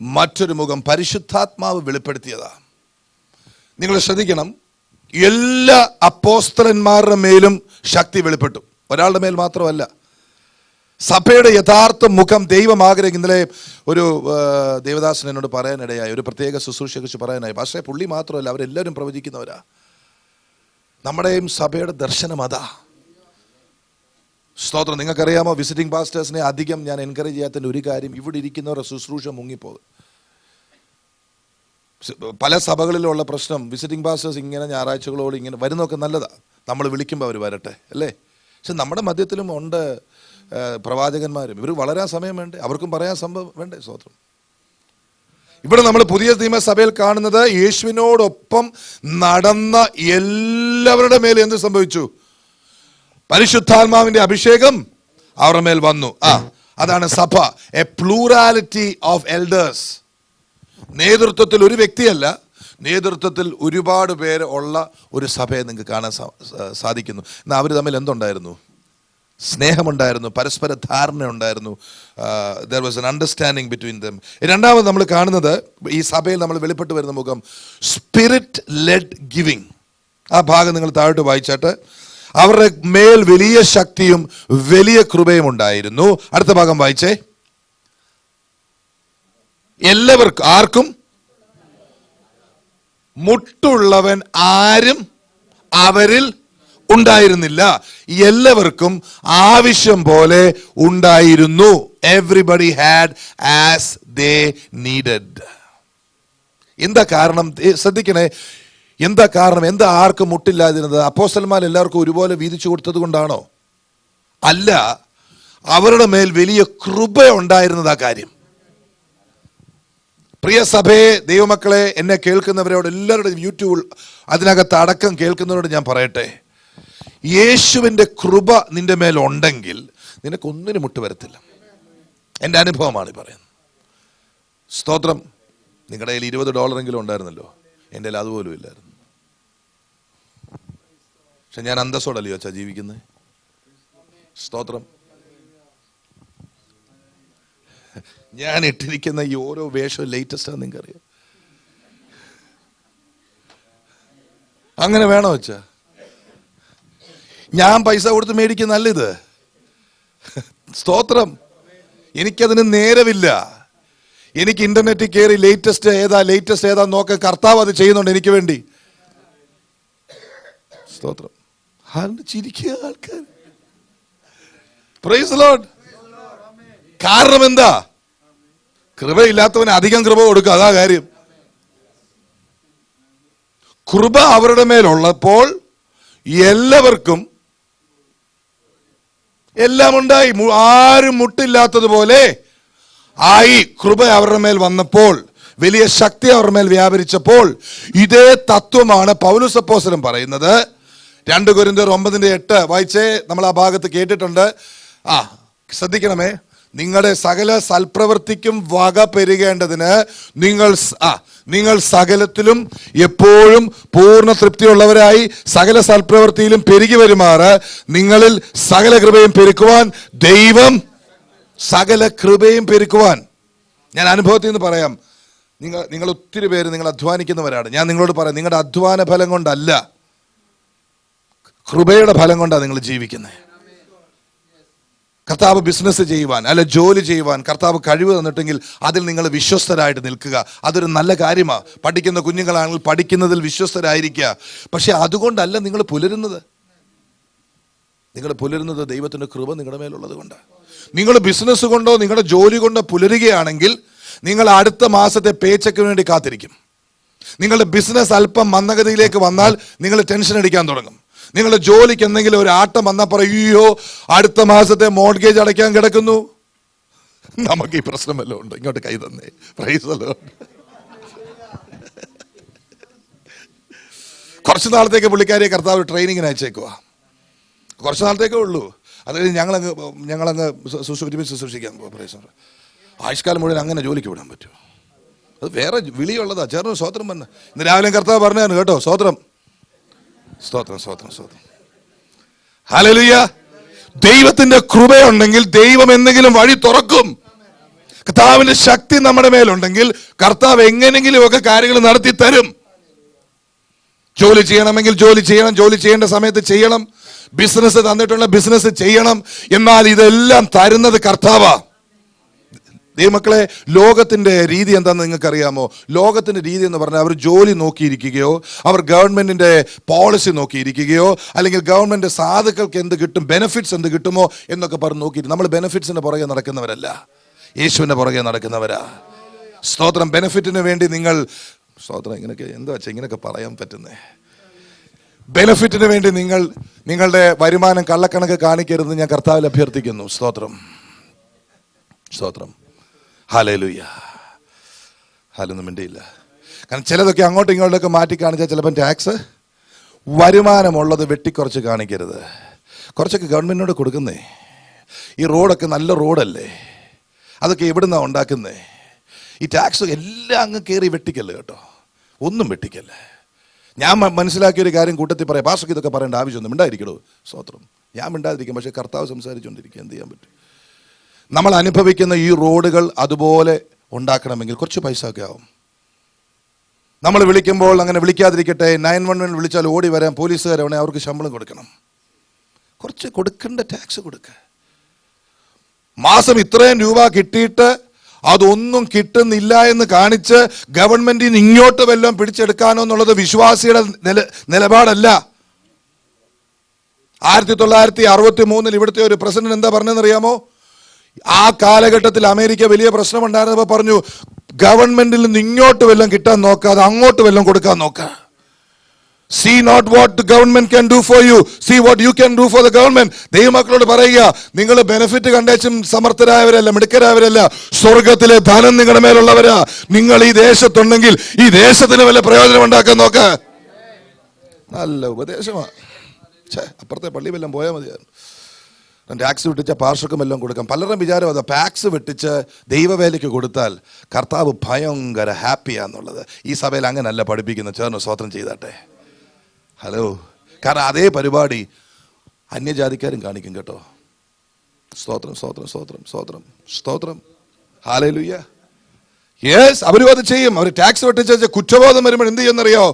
മറ്റൊരു മുഖം പരിശുദ്ധാത്മാവ് വെളിപ്പെടുത്തിയതാ. നിങ്ങൾ ശ്രദ്ധിക്കണം, എല്ലാ അപ്പോസ്തലന്മാരുടെ മേലും ശക്തി വെളിപ്പെട്ടു, ഒരാളുടെ മേൽ മാത്രമല്ല. സഭയുടെ യഥാർത്ഥ മുഖം ദൈവം ആഗ്രഹിക്കും. ഇന്നലെ ഒരു ദേവദാസൻ എന്നോട് പറയാനിടയായി, ഒരു പ്രത്യേക ശുശ്രൂഷയെക്കുറിച്ച് പറയാനായി. പക്ഷേ പുള്ളി മാത്രമല്ല, അവരെല്ലാവരും പ്രവചിക്കുന്നവരാ. നമ്മുടെയും സഭയുടെ ദർശനം അതാ. സ്തോത്രം. നിങ്ങൾക്കറിയാമോ, വിസിറ്റിംഗ് പാസ്റ്റേഴ്സിനെ അധികം ഞാൻ എൻകറേജ് ചെയ്യാത്തതിൻ്റെ ഒരു കാര്യം, ഇവിടെ ഇരിക്കുന്നവരുടെ ശുശ്രൂഷ മുങ്ങിപ്പോകും. പല സഭകളിലുള്ള പ്രശ്നം, വിസിറ്റിംഗ് പാസ്റ്റേഴ്സ് ഇങ്ങനെ ഞായറാഴ്ചകളോട് ഇങ്ങനെ വരുന്നതൊക്കെ നല്ലതാണ്, നമ്മൾ വിളിക്കുമ്പോൾ അവർ വരട്ടെ അല്ലേ. പക്ഷെ നമ്മുടെ മധ്യത്തിലും ഉണ്ട് പ്രവാചകന്മാരും. ഇവർ വളരാൻ സമയം വേണ്ടേ, അവർക്കും പറയാൻ സംഭവം വേണ്ടേ. സ്തോത്രം. ഇവിടെ നമ്മൾ പുതിയ നിയമസഭയിൽ കാണുന്നത്, യേശുവിനോടൊപ്പം നടന്ന എല്ലാവരുടെ മേൽ എന്ത് സംഭവിച്ചു? പരിശുദ്ധാത്മാവിന്റെ അഭിഷേകം അവരുടെ മേൽ വന്നു. അതാണ് സഭ, എ പ്ലൂറാലിറ്റി ഓഫ് എൽഡേഴ്സ്. നേതൃത്വത്തിൽ ഒരു വ്യക്തിയല്ല, നേതൃത്വത്തിൽ ഒരുപാട് പേര് ഉള്ള ഒരു സഭയെ നിങ്ങൾക്ക് കാണാൻ സാധിക്കുന്നു. എന്നാൽ അവർ തമ്മിൽ എന്തുണ്ടായിരുന്നു? സ്നേഹമുണ്ടായിരുന്നു, പരസ്പര ധാരണ ഉണ്ടായിരുന്നു. there was an understanding between them. രണ്ടാമത് നമ്മൾ കാണുന്നത്, ഈ സഭയിൽ നമ്മൾ വെളിപ്പെട്ട് വരുന്ന മുഖം സ്പിരിറ്റ് ലെഡ് ഗിവിംഗ്. ആ ഭാഗം നിങ്ങൾ താഴോട്ട് വായിച്ചാട്ട്, അവരുടെ മേൽ വലിയ ശക്തിയും വലിയ കൃപയും ഉണ്ടായിരുന്നു. അടുത്ത ഭാഗം വായിച്ചേ. എല്ലാവർക്കും, ആർക്കും മുട്ടുള്ളവൻ ആരും അവരിൽ ഉണ്ടായിരുന്നില്ല, എല്ലാവർക്കും ആവശ്യം പോലെ ഉണ്ടായിരുന്നു. Everybody had as they needed. എന്താ കാരണം? ശ്രദ്ധിക്കണേ, എന്താ കാരണം? എന്താ ആർക്കും മുട്ടില്ലാതിരുന്നത്? അപ്പോസ്തലന്മാർ എല്ലാവർക്കും ഒരുപോലെ വീതിച്ചു കൊടുത്തത് കൊണ്ടാണോ? അല്ല, അവരുടെ മേൽ വലിയ കൃപ ഉണ്ടായിരുന്നതാ കാര്യം. പ്രിയ സഭയെ, ദൈവമക്കളെ, എന്നെ കേൾക്കുന്നവരോട് എല്ലാവരുടെയും യൂട്യൂബിൽ അതിനകത്ത് അടക്കം കേൾക്കുന്നവരോട് ഞാൻ പറയട്ടെ, യേശുവിൻ്റെ കൃപ നിന്റെ മേൽ ഉണ്ടെങ്കിൽ നിനക്കൊന്നിനും മുട്ട് വരത്തില്ല. എൻ്റെ അനുഭവമാണ് ഈ പറയുന്നത്. സ്തോത്രം. നിങ്ങളുടെ കയ്യിൽ $20 ഉണ്ടായിരുന്നല്ലോ, എൻ്റെ കയ്യിൽ അതുപോലും ഇല്ലായിരുന്നു. പക്ഷെ ഞാൻ അന്തസ്സോടല്ലയോ അച്ഛാ ജീവിക്കുന്നത്. സ്തോത്രം. ഞാൻ ഇട്ടിരിക്കുന്ന ഈ ഓരോ വേഷവും ലേറ്റസ്റ്റാണ്, നിങ്ങൾക്കറിയാം. അങ്ങനെ വേണോ വെച്ചാ? ഞാൻ പൈസ കൊടുത്ത് മേടിക്കുന്നല്ല ഇത്. സ്തോത്രം. എനിക്കതിന് നേരമില്ല. എനിക്ക് ഇന്റർനെറ്റിൽ കയറി ലേറ്റസ്റ്റ് ഏതാ നോക്കാൻ കർത്താവ് അത് ചെയ്യുന്നുണ്ട് എനിക്ക് വേണ്ടി. സ്തോത്രം. ചിരിക്കുക ആൾക്കാർ. Praise the Lord. കാരണം എന്താ? കൃപയില്ലാത്തവന് അധികം കൃപ കൊടുക്കുക, അതാ കാര്യം. കൃപ അവരുടെ മേലുള്ളപ്പോൾ എല്ലാവർക്കും എല്ലാം ഉണ്ടായി. ആരും മുട്ടില്ലാത്തതുപോലെ ആയി. കൃപ അവരുടെ മേൽ വന്നപ്പോൾ, വലിയ ശക്തി അവരുടെ മേൽ വ്യാപരിച്ചപ്പോൾ, ഇതേ തത്വമാണ് പൗലോസ് അപ്പോസ്തലൻ പറയുന്നത്. 2 കൊരിന്ത്യർ 9:8 വായിച്ചേ. നമ്മൾ ആ ഭാഗത്ത് കേട്ടിട്ടുണ്ട്. ശ്രദ്ധിക്കണമേ. നിങ്ങളുടെ സകല സൽപ്രവൃത്തിക്കും വക പെരുകേണ്ടതിന് നിങ്ങൾ സകലത്തിലും എപ്പോഴും പൂർണ്ണ തൃപ്തിയുള്ളവരായി സകല സൽപ്രവൃത്തിയിലും പെരുകി വരുമാറ് നിങ്ങളിൽ സകല കൃപയും പെരുക്കുവാൻ ദൈവം സകല കൃപയും പെരുക്കുവാൻ. ഞാൻ അനുഭവത്തിൽ നിന്ന് പറയാം, നിങ്ങൾ ഒത്തിരി പേര് നിങ്ങൾ അധ്വാനിക്കുന്നവരാണ്. ഞാൻ നിങ്ങളോട് പറയാം, നിങ്ങളുടെ അധ്വാന ഫലം കൊണ്ടല്ല, കൃപയുടെ ഫലം കൊണ്ടാണ് നിങ്ങൾ ജീവിക്കുന്നത്. കർത്താവ് ബിസിനസ് ചെയ്യുവാൻ അല്ല ജോലി ചെയ്യുവാൻ കർത്താവ് കഴിവ് തന്നിട്ടെങ്കിൽ അതിൽ നിങ്ങൾ വിശ്വസ്തരായിട്ട് നിൽക്കുക. അതൊരു നല്ല കാര്യമാണ്. പഠിക്കുന്ന കുഞ്ഞുങ്ങളാണെങ്കിൽ പഠിക്കുന്നതിൽ വിശ്വസ്തരായിരിക്കുക. പക്ഷെ അതുകൊണ്ടല്ല നിങ്ങൾ പുലരുന്നത്. നിങ്ങൾ പുലരുന്നത് ദൈവത്തിൻ്റെ കൃപ നിങ്ങളുടെ മേലുള്ളത് കൊണ്ടാണ്. നിങ്ങൾ ബിസിനസ് കൊണ്ടോ നിങ്ങളുടെ ജോലി കൊണ്ടോ പുലരുകയാണെങ്കിൽ നിങ്ങൾ അടുത്ത മാസത്തെ പേ ചെക്കിന് വേണ്ടി കാത്തിരിക്കും. നിങ്ങളുടെ ബിസിനസ് അല്പം മന്ദഗതിയിലേക്ക് വന്നാൽ നിങ്ങൾ ടെൻഷൻ അടിക്കാൻ തുടങ്ങും. നിങ്ങളുടെ ജോലിക്ക് എന്തെങ്കിലും ഒരു ആട്ടം വന്നാൽ പറയോ അടുത്ത മാസത്തെ മോർഗേജ് അടയ്ക്കാൻ കിടക്കുന്നു. നമുക്ക് ഈ പ്രശ്നം വല്ലതും ഉണ്ട്? ഇങ്ങോട്ട് കൈ തന്നേ. Praise the Lord. കുറച്ച് നാളത്തേക്ക് പുള്ളിക്കാരിയെ കർത്താവ് ട്രെയിനിങ്ങിന് അയച്ചേക്കുക. കുറച്ച് നാളത്തേക്കേ ഉള്ളൂ. അതായത് ഞങ്ങളങ്ങ് ശുശ്രൂഷിക്കാൻ പോകും. ആയുഷ്കാലം മുഴുവൻ അങ്ങനെ ജോലിക്ക് വിടാൻ പറ്റുമോ? അത് വേറെ വിളിയുള്ളതാ. ചേർന്ന് സ്തോത്രം പറഞ്ഞ ഇന്ന് രാവിലെ കർത്താവ് പറഞ്ഞാണ് കേട്ടോ. സ്തോത്രം സ്തോത്രം സ്തോത്രം സ്തോത്രം. ഹല്ലേലൂയ. ദൈവത്തിന്റെ കൃപയുണ്ടെങ്കിൽ ദൈവം എന്തെങ്കിലും വഴി തുറക്കും. കർത്താവിന്റെ ശക്തി നമ്മുടെ മേലുണ്ടെങ്കിൽ കർത്താവ് എങ്ങനെങ്കിലും ഒക്കെ കാര്യങ്ങൾ നടത്തി തരും. ജോലി ചെയ്യണമെങ്കിൽ ജോലി ചെയ്യണം, ജോലി ചെയ്യേണ്ട സമയത്ത് ചെയ്യണം, ബിസിനസ് തന്നിട്ടുള്ള ബിസിനസ് ചെയ്യണം. എന്നാൽ ഇതെല്ലാം തരുന്നത് കർത്താവാ. ദൈവമക്കളെ, ലോകത്തിന്റെ രീതി എന്താണെന്ന് നിങ്ങൾക്കറിയാമോ? ലോകത്തിന്റെ രീതി എന്ന് പറഞ്ഞാൽ അവർ ജോലി നോക്കിയിരിക്കുകയോ അവർ ഗവൺമെന്റിന്റെ പോളിസി നോക്കിയിരിക്കുകയോ അല്ലെങ്കിൽ ഗവൺമെന്റ് സാധുക്കൾക്ക് എന്ത് കിട്ടും, ബെനിഫിറ്റ്സ് എന്ത് കിട്ടുമോ എന്നൊക്കെ പറഞ്ഞ് നോക്കിയിട്ട് നമ്മൾ ബെനിഫിറ്റ്സിന്റെ പുറകെ നടക്കുന്നവരല്ല, യേശുവിന്റെ പുറകെ നടക്കുന്നവരാ. സ്തോത്രം. ബെനിഫിറ്റിന് വേണ്ടി നിങ്ങൾ സ്തോത്രം ഇങ്ങനെയൊക്കെ എന്താ വെച്ചാൽ ഇങ്ങനെയൊക്കെ പറയാൻ പറ്റുന്നേ. ബെനിഫിറ്റിന് വേണ്ടി നിങ്ങളുടെ വരുമാനം കള്ളക്കണക്ക് കാണിക്കരുതെന്ന് ഞാൻ കർത്താവിൽ അഭ്യർത്ഥിക്കുന്നു. സ്തോത്രം സ്തോത്രം. ഹല്ലേലൂയ. ഹാലൊന്നും മിണ്ടിയില്ല. കാരണം ചിലതൊക്കെ അങ്ങോട്ടും ഇങ്ങോട്ടൊക്കെ മാറ്റി കാണിച്ചാൽ ചിലപ്പം ടാക്സ് വരുമാനമുള്ളത് വെട്ടിക്കുറച്ച് കാണിക്കരുത്. കുറച്ചൊക്കെ ഗവൺമെന്റിനോട് കൊടുക്കുന്നേ. ഈ റോഡൊക്കെ നല്ല റോഡല്ലേ, അതൊക്കെ എവിടുന്നാണ് ഉണ്ടാക്കുന്നേ? ഈ ടാക്സ് എല്ലാം അങ്ങ് കയറി വെട്ടിക്കല്ലേ കേട്ടോ, ഒന്നും വെട്ടിക്കല്ലേ. ഞാൻ മനസ്സിലാക്കിയൊരു കാര്യം കൂട്ടത്തിൽ പറയാം. പാസ്റ്റർക്ക് ഇതൊക്കെ പറയേണ്ട ആവശ്യമൊന്നും മിണ്ടായിരിക്കണോ? സ്തോത്രം. ഞാൻ മിണ്ടാതിരിക്കും, പക്ഷേ കർത്താവ് സംസാരിച്ചുകൊണ്ടിരിക്കുക. എന്ത് ചെയ്യാൻ പറ്റും? നമ്മൾ അനുഭവിക്കുന്ന ഈ റോഡുകൾ അതുപോലെ ഉണ്ടാക്കണമെങ്കിൽ കുറച്ച് പൈസ ഒക്കെ ആവും. നമ്മൾ വിളിക്കുമ്പോൾ അങ്ങനെ വിളിക്കാതിരിക്കട്ടെ. 911 വിളിച്ചാൽ ഓടി വരാൻ പോലീസുകാരാണെങ്കിൽ അവർക്ക് ശമ്പളം കൊടുക്കണം. കുറച്ച് കൊടുക്കേണ്ട ടാക്സ് കൊടുക്കുക. മാസം ഇത്രയും രൂപ കിട്ടിയിട്ട് അതൊന്നും കിട്ടുന്നില്ല എന്ന് കാണിച്ച് ഗവൺമെന്റിന് ഇങ്ങോട്ട് വല്ലതും പിടിച്ചെടുക്കാനോ എന്നുള്ളത് വിശ്വാസിയുടെ നിലപാടല്ല. 1963 ഇവിടുത്തെ ഒരു പ്രസിഡന്റ് എന്താ പറഞ്ഞതെന്നറിയാമോ? ആ കാലഘട്ടത്തിൽ അമേരിക്ക വലിയ പ്രശ്നമുണ്ടായിരുന്നപ്പോൾ പറഞ്ഞു, ഗവൺമെന്റിൽ നിന്ന് ഇങ്ങോട്ട് വല്ലതും കിട്ടാൻ നോക്കാതെ അങ്ങോട്ട് വല്ലതും കൊടുക്കാൻ നോക്കുക. See not what the government can do for you, see what you can do for the government. ദൈവമക്കളോട് പറയുക, നിങ്ങൾ ബെനിഫിറ്റ് കണ്ടേച്ചും സമർത്ഥരായവരല്ല, മിടുക്കരായവരല്ല, സ്വർഗത്തിലെ ധനം നിങ്ങളുടെ മേലുള്ളവരാ. നിങ്ങൾ ഈ ദേശത്തുണ്ടെങ്കിൽ ഈ ദേശത്തിന് വല്ല പ്രയോജനം ഉണ്ടാക്കാൻ നോക്ക. നല്ല ഉപദേശമാണ്. അപ്പുറത്തെ പള്ളി വല്ലതും പോയാൽ മതിയായിരുന്നു. ടാക്സ് വെട്ടിച്ച പാർഷക്കും എല്ലാം കൊടുക്കാം. പലരും വിചാരം അത് ടാക്സ് വെട്ടിച്ച് ദൈവവേലയ്ക്ക് കൊടുത്താൽ കർത്താവ് ഭയങ്കര ഹാപ്പിയാന്നുള്ളത്. ഈ സഭയിൽ അങ്ങനല്ല പഠിപ്പിക്കുന്നത്. ചേർന്ന് സ്തോത്രം ചെയ്താട്ടെ. ഹലോ. കാരണം അതേ പരിപാടി അന്യജാതിക്കാരും കാണിക്കും കേട്ടോ. സ്തോത്രം സ്തോത്രം സ്തോത്രം സ്തോത്രം സ്തോത്രം. ഹല്ലേലൂയ. യെസ്, അവരും അത് ചെയ്യും. അവർ ടാക്സ് വെട്ടിച്ച കുറ്റബോധം വരുമ്പോൾ എന്ത് ചെയ്യുന്നറിയോ?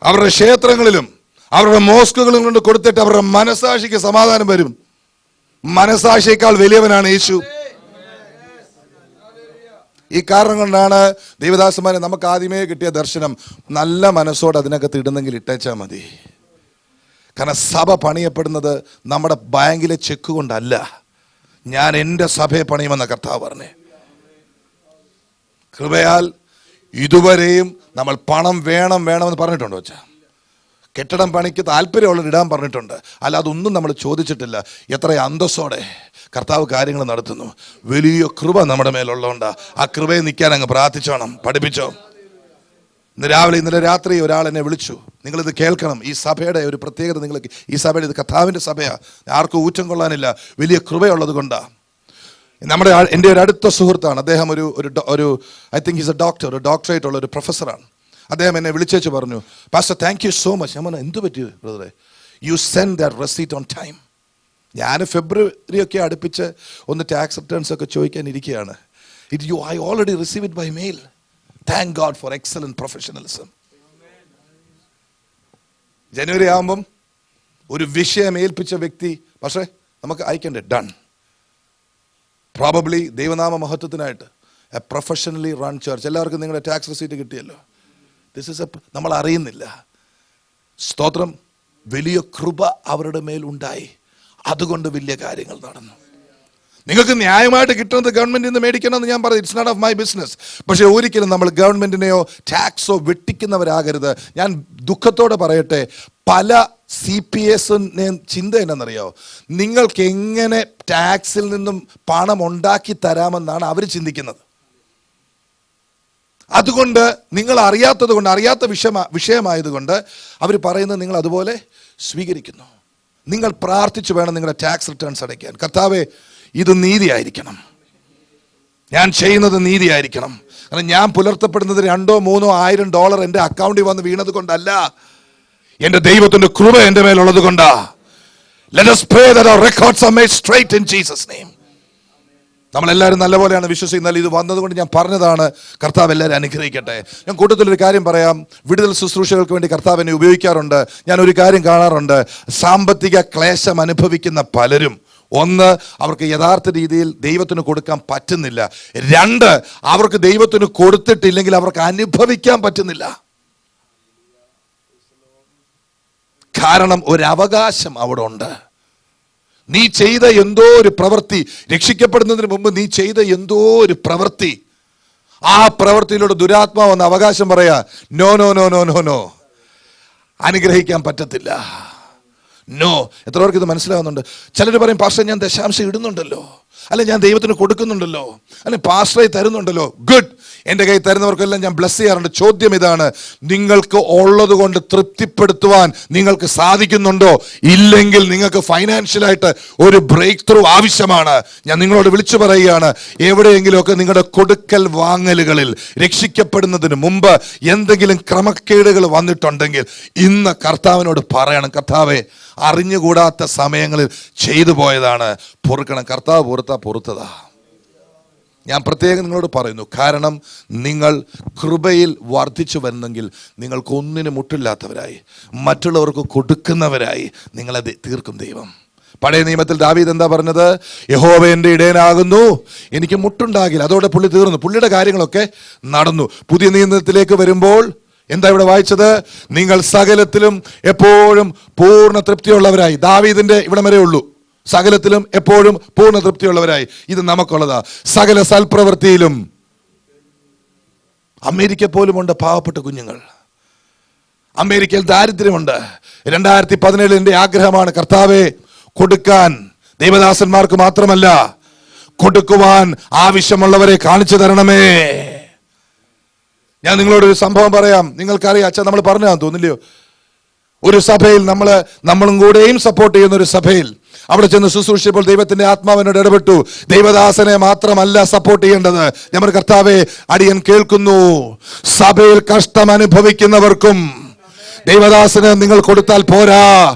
അവരുടെ ക്ഷേത്രങ്ങളിലും അവരുടെ മോസ്കുകളും കൊണ്ട് കൊടുത്തിട്ട് അവരുടെ മനസാക്ഷിക്ക് സമാധാനം വരും. മനസാക്ഷിയേക്കാൾ വലിയവനാണ് യേശു. ഈ കാരണം കൊണ്ടാണ് ദൈവദാസന്മാരെ നമുക്ക് ആദ്യമേ കിട്ടിയ ദർശനം, നല്ല മനസ്സോടെ അതിനകത്ത് ഇടുന്നെങ്കിൽ ഇട്ടേച്ചാൽ മതി. കാരണം സഭ പണിയപ്പെടുന്നത് നമ്മുടെ ബാങ്കിലെ ചെക്ക് കൊണ്ടല്ല. ഞാൻ എൻ്റെ സഭയെ പണിയുമെന്ന കർത്താവ് പറഞ്ഞേ. കൃപയാൽ ഇതുവരെയും നമ്മൾ പണം വേണമെന്ന് പറഞ്ഞിട്ടുണ്ടോ വെച്ചാ? കെട്ടിടം പണിക്ക് താല്പര്യമുള്ളത് ഇടാൻ പറഞ്ഞിട്ടുണ്ട്, അല്ലാതെ ഒന്നും നമ്മൾ ചോദിച്ചിട്ടില്ല. എത്ര അന്തസ്സോടെ കർത്താവ് കാര്യങ്ങൾ നടത്തുന്നു. വലിയ കൃപ നമ്മുടെ മേലുള്ളതുകൊണ്ട് ആ കൃപയെ നിൽക്കാൻ അങ്ങ് പ്രാർത്ഥിച്ചോണം, പഠിപ്പിച്ചോ. ഇന്നലെ രാത്രി ഒരാൾ എന്നെ വിളിച്ചു, നിങ്ങളിത് കേൾക്കണം, ഈ സഭയുടെ ഒരു പ്രത്യേകത, നിങ്ങൾ ഈ സഭയുടെ ഇത് കർത്താവിൻ്റെ സഭയാണ്, ആർക്കും ഊറ്റം കൊള്ളാനില്ല, വലിയ കൃപയുള്ളത് കൊണ്ടാണ്. എൻ്റെ ഒരു അടുത്ത സുഹൃത്താണ് അദ്ദേഹം. ഒരു I think is A doctor, ഒരു ഡോക്ടറേറ്റ് ഉള്ള ഒരു പ്രൊഫസറാണ്. അദ്ദേഹം എന്നെ വിളിച്ചേച്ച് പറഞ്ഞു, pastor thank you so much. ഞാൻ പറഞ്ഞു, എന്ത് പറ്റി ബ്രദറെ? U send that receipt on time. ഞാൻ ഫെബ്രുവരി ഒക്കെ അടുപ്പിച്ച് ഒന്ന് ടാക്സ് റിട്ടേൺസ് ഒക്കെ ചോദിക്കാൻ ഇരിക്കുകയാണ്. I already received it by mail. Thank God for excellent professionalism. ജനുവരി ആകുമ്പം ഒരു വിഷയം ഏൽപ്പിച്ച വ്യക്തി, പക്ഷേ നമുക്ക് അയക്കണ്ടേ, ഡൺ. പ്രോബബ്ലി ദൈവനാമ മഹത്വത്തിനായിട്ട് എ പ്രൊഫഷണലി റൺ ചർച്ച്. എല്ലാവർക്കും നിങ്ങളുടെ ടാക്സ് റെസീറ്റ് കിട്ടിയല്ലോ. നമ്മൾ അറിയുന്നില്ല. സ്തോത്രം. വലിയ കൃപ അവരുടെ മേൽ ഉണ്ടായി. അതുകൊണ്ട് വലിയ കാര്യങ്ങൾ നടന്നു. നിങ്ങൾക്ക് ന്യായമായിട്ട് കിട്ടുന്നത് ഗവൺമെന്റിൽ നിന്ന് മേടിക്കണമെന്ന് ഞാൻ പറയും. It's not of my business. പക്ഷെ ഒരിക്കലും നമ്മൾ ഗവൺമെന്റിനെയോ ടാക്സോ വെട്ടിക്കുന്നവരാകരുത്. ഞാൻ ദുഃഖത്തോടെ പറയട്ടെ, പല CPS ചിന്ത എന്നറിയോ, നിങ്ങൾക്ക് എങ്ങനെ ടാക്സിൽ നിന്നും പണം ഉണ്ടാക്കി തരാമെന്നാണ് അവർ ചിന്തിക്കുന്നത്. അതുകൊണ്ട് നിങ്ങൾ അറിയാത്തത് കൊണ്ട്, അറിയാത്ത വിഷയമായതുകൊണ്ട് അവർ പറയുന്നത് നിങ്ങൾ അതുപോലെ സ്വീകരിക്കുന്നു. നിങ്ങൾ പ്രാർത്ഥിച്ചു വേണം നിങ്ങളുടെ ടാക്സ് റിട്ടേൺസ് അടയ്ക്കാൻ. കർത്താവേ, ഇത് നീതിയായിരിക്കണം, ഞാൻ ചെയ്യുന്നത് നീതിയായിരിക്കണം. കാരണം ഞാൻ പുലർത്തപ്പെടുന്നത് $2,000-3,000 എൻ്റെ അക്കൗണ്ടിൽ വന്ന് വീണത് കൊണ്ടല്ല, എൻ്റെ ദൈവത്തിന്റെ കൃപ എൻ്റെ മേലുള്ളത് കൊണ്ടാ. Let us pray that our records are made straight in Jesus' name. നമ്മളെല്ലാവരും നല്ലപോലെയാണ് വിശ്വസിക്കുന്നത്. ഇത് വന്നതുകൊണ്ട് ഞാൻ പറഞ്ഞതാണ്. കർത്താവ് എല്ലാവരും അനുഗ്രഹിക്കട്ടെ. ഞാൻ കൂട്ടത്തിലൊരു കാര്യം പറയാം. വിടുതൽ ശുശ്രൂഷകൾക്ക് വേണ്ടി കർത്താവ് എന്നെ ഉപയോഗിക്കാറുണ്ട്. ഞാൻ ഒരു കാര്യം കാണാറുണ്ട്. സാമ്പത്തിക ക്ലേശം അനുഭവിക്കുന്ന പലരും, ഒന്ന്, അവർക്ക് യഥാർത്ഥ രീതിയിൽ ദൈവത്തിന് കൊടുക്കാൻ പറ്റുന്നില്ല. രണ്ട്, അവർക്ക് ദൈവത്തിന് കൊടുത്തിട്ടില്ലെങ്കിൽ അവർക്ക് അനുഭവിക്കാൻ പറ്റുന്നില്ല. കാരണം ഒരു അവകാശം അവിടെ ഉണ്ട്. നീ ചെയ്ത എന്തോ ഒരു പ്രവൃത്തി, രക്ഷിക്കപ്പെടുന്നതിന് മുമ്പ് നീ ചെയ്ത എന്തോ ഒരു പ്രവൃത്തി, ആ പ്രവൃത്തിയിലൂടെ ദുരാത്മാവ് വന്ന് അവകാശം പറയാ, no no no no no no, അനുഗ്രഹിക്കാൻ പറ്റത്തില്ല. നോ. എത്ര പേർക്ക് ഇത് മനസ്സിലാവുന്നുണ്ട്? ചിലർ പറയും, പാസ്റ്റർ ഞാൻ ദശാംശം ഇടുന്നുണ്ടല്ലോ, അല്ലെ ഞാൻ ദൈവത്തിന് കൊടുക്കുന്നുണ്ടല്ലോ, അല്ലെ പാസ്റ്ററെ തരുന്നുണ്ടല്ലോ. ഗുഡ്. എൻ്റെ കൈ തരുന്നവർക്കെല്ലാം ഞാൻ ബ്ലസ് ചെയ്യാറുണ്ട്. ചോദ്യം ഇതാണ്, നിങ്ങൾക്ക് ഉള്ളത് കൊണ്ട് തൃപ്തിപ്പെടുത്തുവാൻ നിങ്ങൾക്ക് സാധിക്കുന്നുണ്ടോ? ഇല്ലെങ്കിൽ നിങ്ങൾക്ക് ഫൈനാൻഷ്യലായിട്ട് ഒരു ബ്രേക്ക് ത്രൂ ആവശ്യമാണ്. ഞാൻ നിങ്ങളോട് വിളിച്ചു പറയുകയാണ്, എവിടെയെങ്കിലുമൊക്കെ നിങ്ങളുടെ കൊടുക്കൽ വാങ്ങലുകളിൽ രക്ഷിക്കപ്പെടുന്നതിന് മുമ്പ് എന്തെങ്കിലും ക്രമക്കേടുകൾ വന്നിട്ടുണ്ടെങ്കിൽ ഇന്ന് കർത്താവിനോട് പറയണം, കർത്താവേ, അറിഞ്ഞുകൂടാത്ത സമയങ്ങളിൽ ചെയ്തു പോയതാണ്, പൊറുക്കണം. കർത്താവ് പൊറുത്തതാ. ഞാൻ പ്രത്യേകം നിങ്ങളോട് പറയുന്നു. കാരണം നിങ്ങൾ കൃപയിൽ വർദ്ധിച്ചു വരുന്നെങ്കിൽ നിങ്ങൾക്ക് ഒന്നിനും മുട്ടില്ലാത്തവരായി, മറ്റുള്ളവർക്ക് കൊടുക്കുന്നവരായി നിങ്ങളെ തീർക്കും ദൈവം. പഴയ നിയമത്തിൽ ദാവീദ് എന്താ പറഞ്ഞത്? യഹോവ എൻ്റെ ഇടയനാകുന്നു, എനിക്ക് മുട്ടുണ്ടാകില്ല. അതോടെ പുള്ളി തീർന്നു. പുള്ളിയുടെ കാര്യങ്ങളൊക്കെ നടന്നു. പുതിയ നിയമത്തിലേക്ക് വരുമ്പോൾ എന്താ ഇവിടെ വായിച്ചത്? നിങ്ങൾ സകലത്തിലും എപ്പോഴും പൂർണ്ണ തൃപ്തിയുള്ളവരായി. ദാവീദിന്റെ ഇവിടം വരെ ഉള്ളൂ. സകലത്തിലും എപ്പോഴും പൂർണ്ണ തൃപ്തിയുള്ളവരായി. ഇത് നമുക്കുള്ളതാ. സകല സൽപ്രവൃത്തിയിലും. അമേരിക്ക പോലും ഉണ്ട് പാവപ്പെട്ട കുഞ്ഞുങ്ങൾ. അമേരിക്കയിൽ ദാരിദ്ര്യമുണ്ട്. 2017 എൻ്റെ ആഗ്രഹമാണ്, കർത്താവെ, കൊടുക്കാൻ ദൈവദാസന്മാർക്ക് മാത്രമല്ല, കൊടുക്കുവാൻ ആവശ്യമുള്ളവരെ കാണിച്ചു തരണമേ. ഞാൻ നിങ്ങളോടൊരു സംഭവം പറയാം. നിങ്ങൾക്കറിയാം, അച്ഛൻ നമ്മൾ പറഞ്ഞാന്ന് തോന്നില്ലയോ? ഒരു സഭയിൽ നമ്മളും കൂടെയും സപ്പോർട്ട് ചെയ്യുന്ന ഒരു സഭയിൽ അവിടെ ചെന്ന് ശുശ്രൂഷിച്ചപ്പോൾ ദൈവത്തിന്റെ ആത്മാവിനോട് ഇടപെട്ടു. ദൈവദാസനെ മാത്രമല്ല സപ്പോർട്ട് ചെയ്യേണ്ടത്. ഞാൻ കർത്താവെ, അടിയൻ കേൾക്കുന്നു, സഭയിൽ കഷ്ടം അനുഭവിക്കുന്നവർക്കും ദൈവദാസന് നിങ്ങൾ കൊടുത്താൽ പോരാ.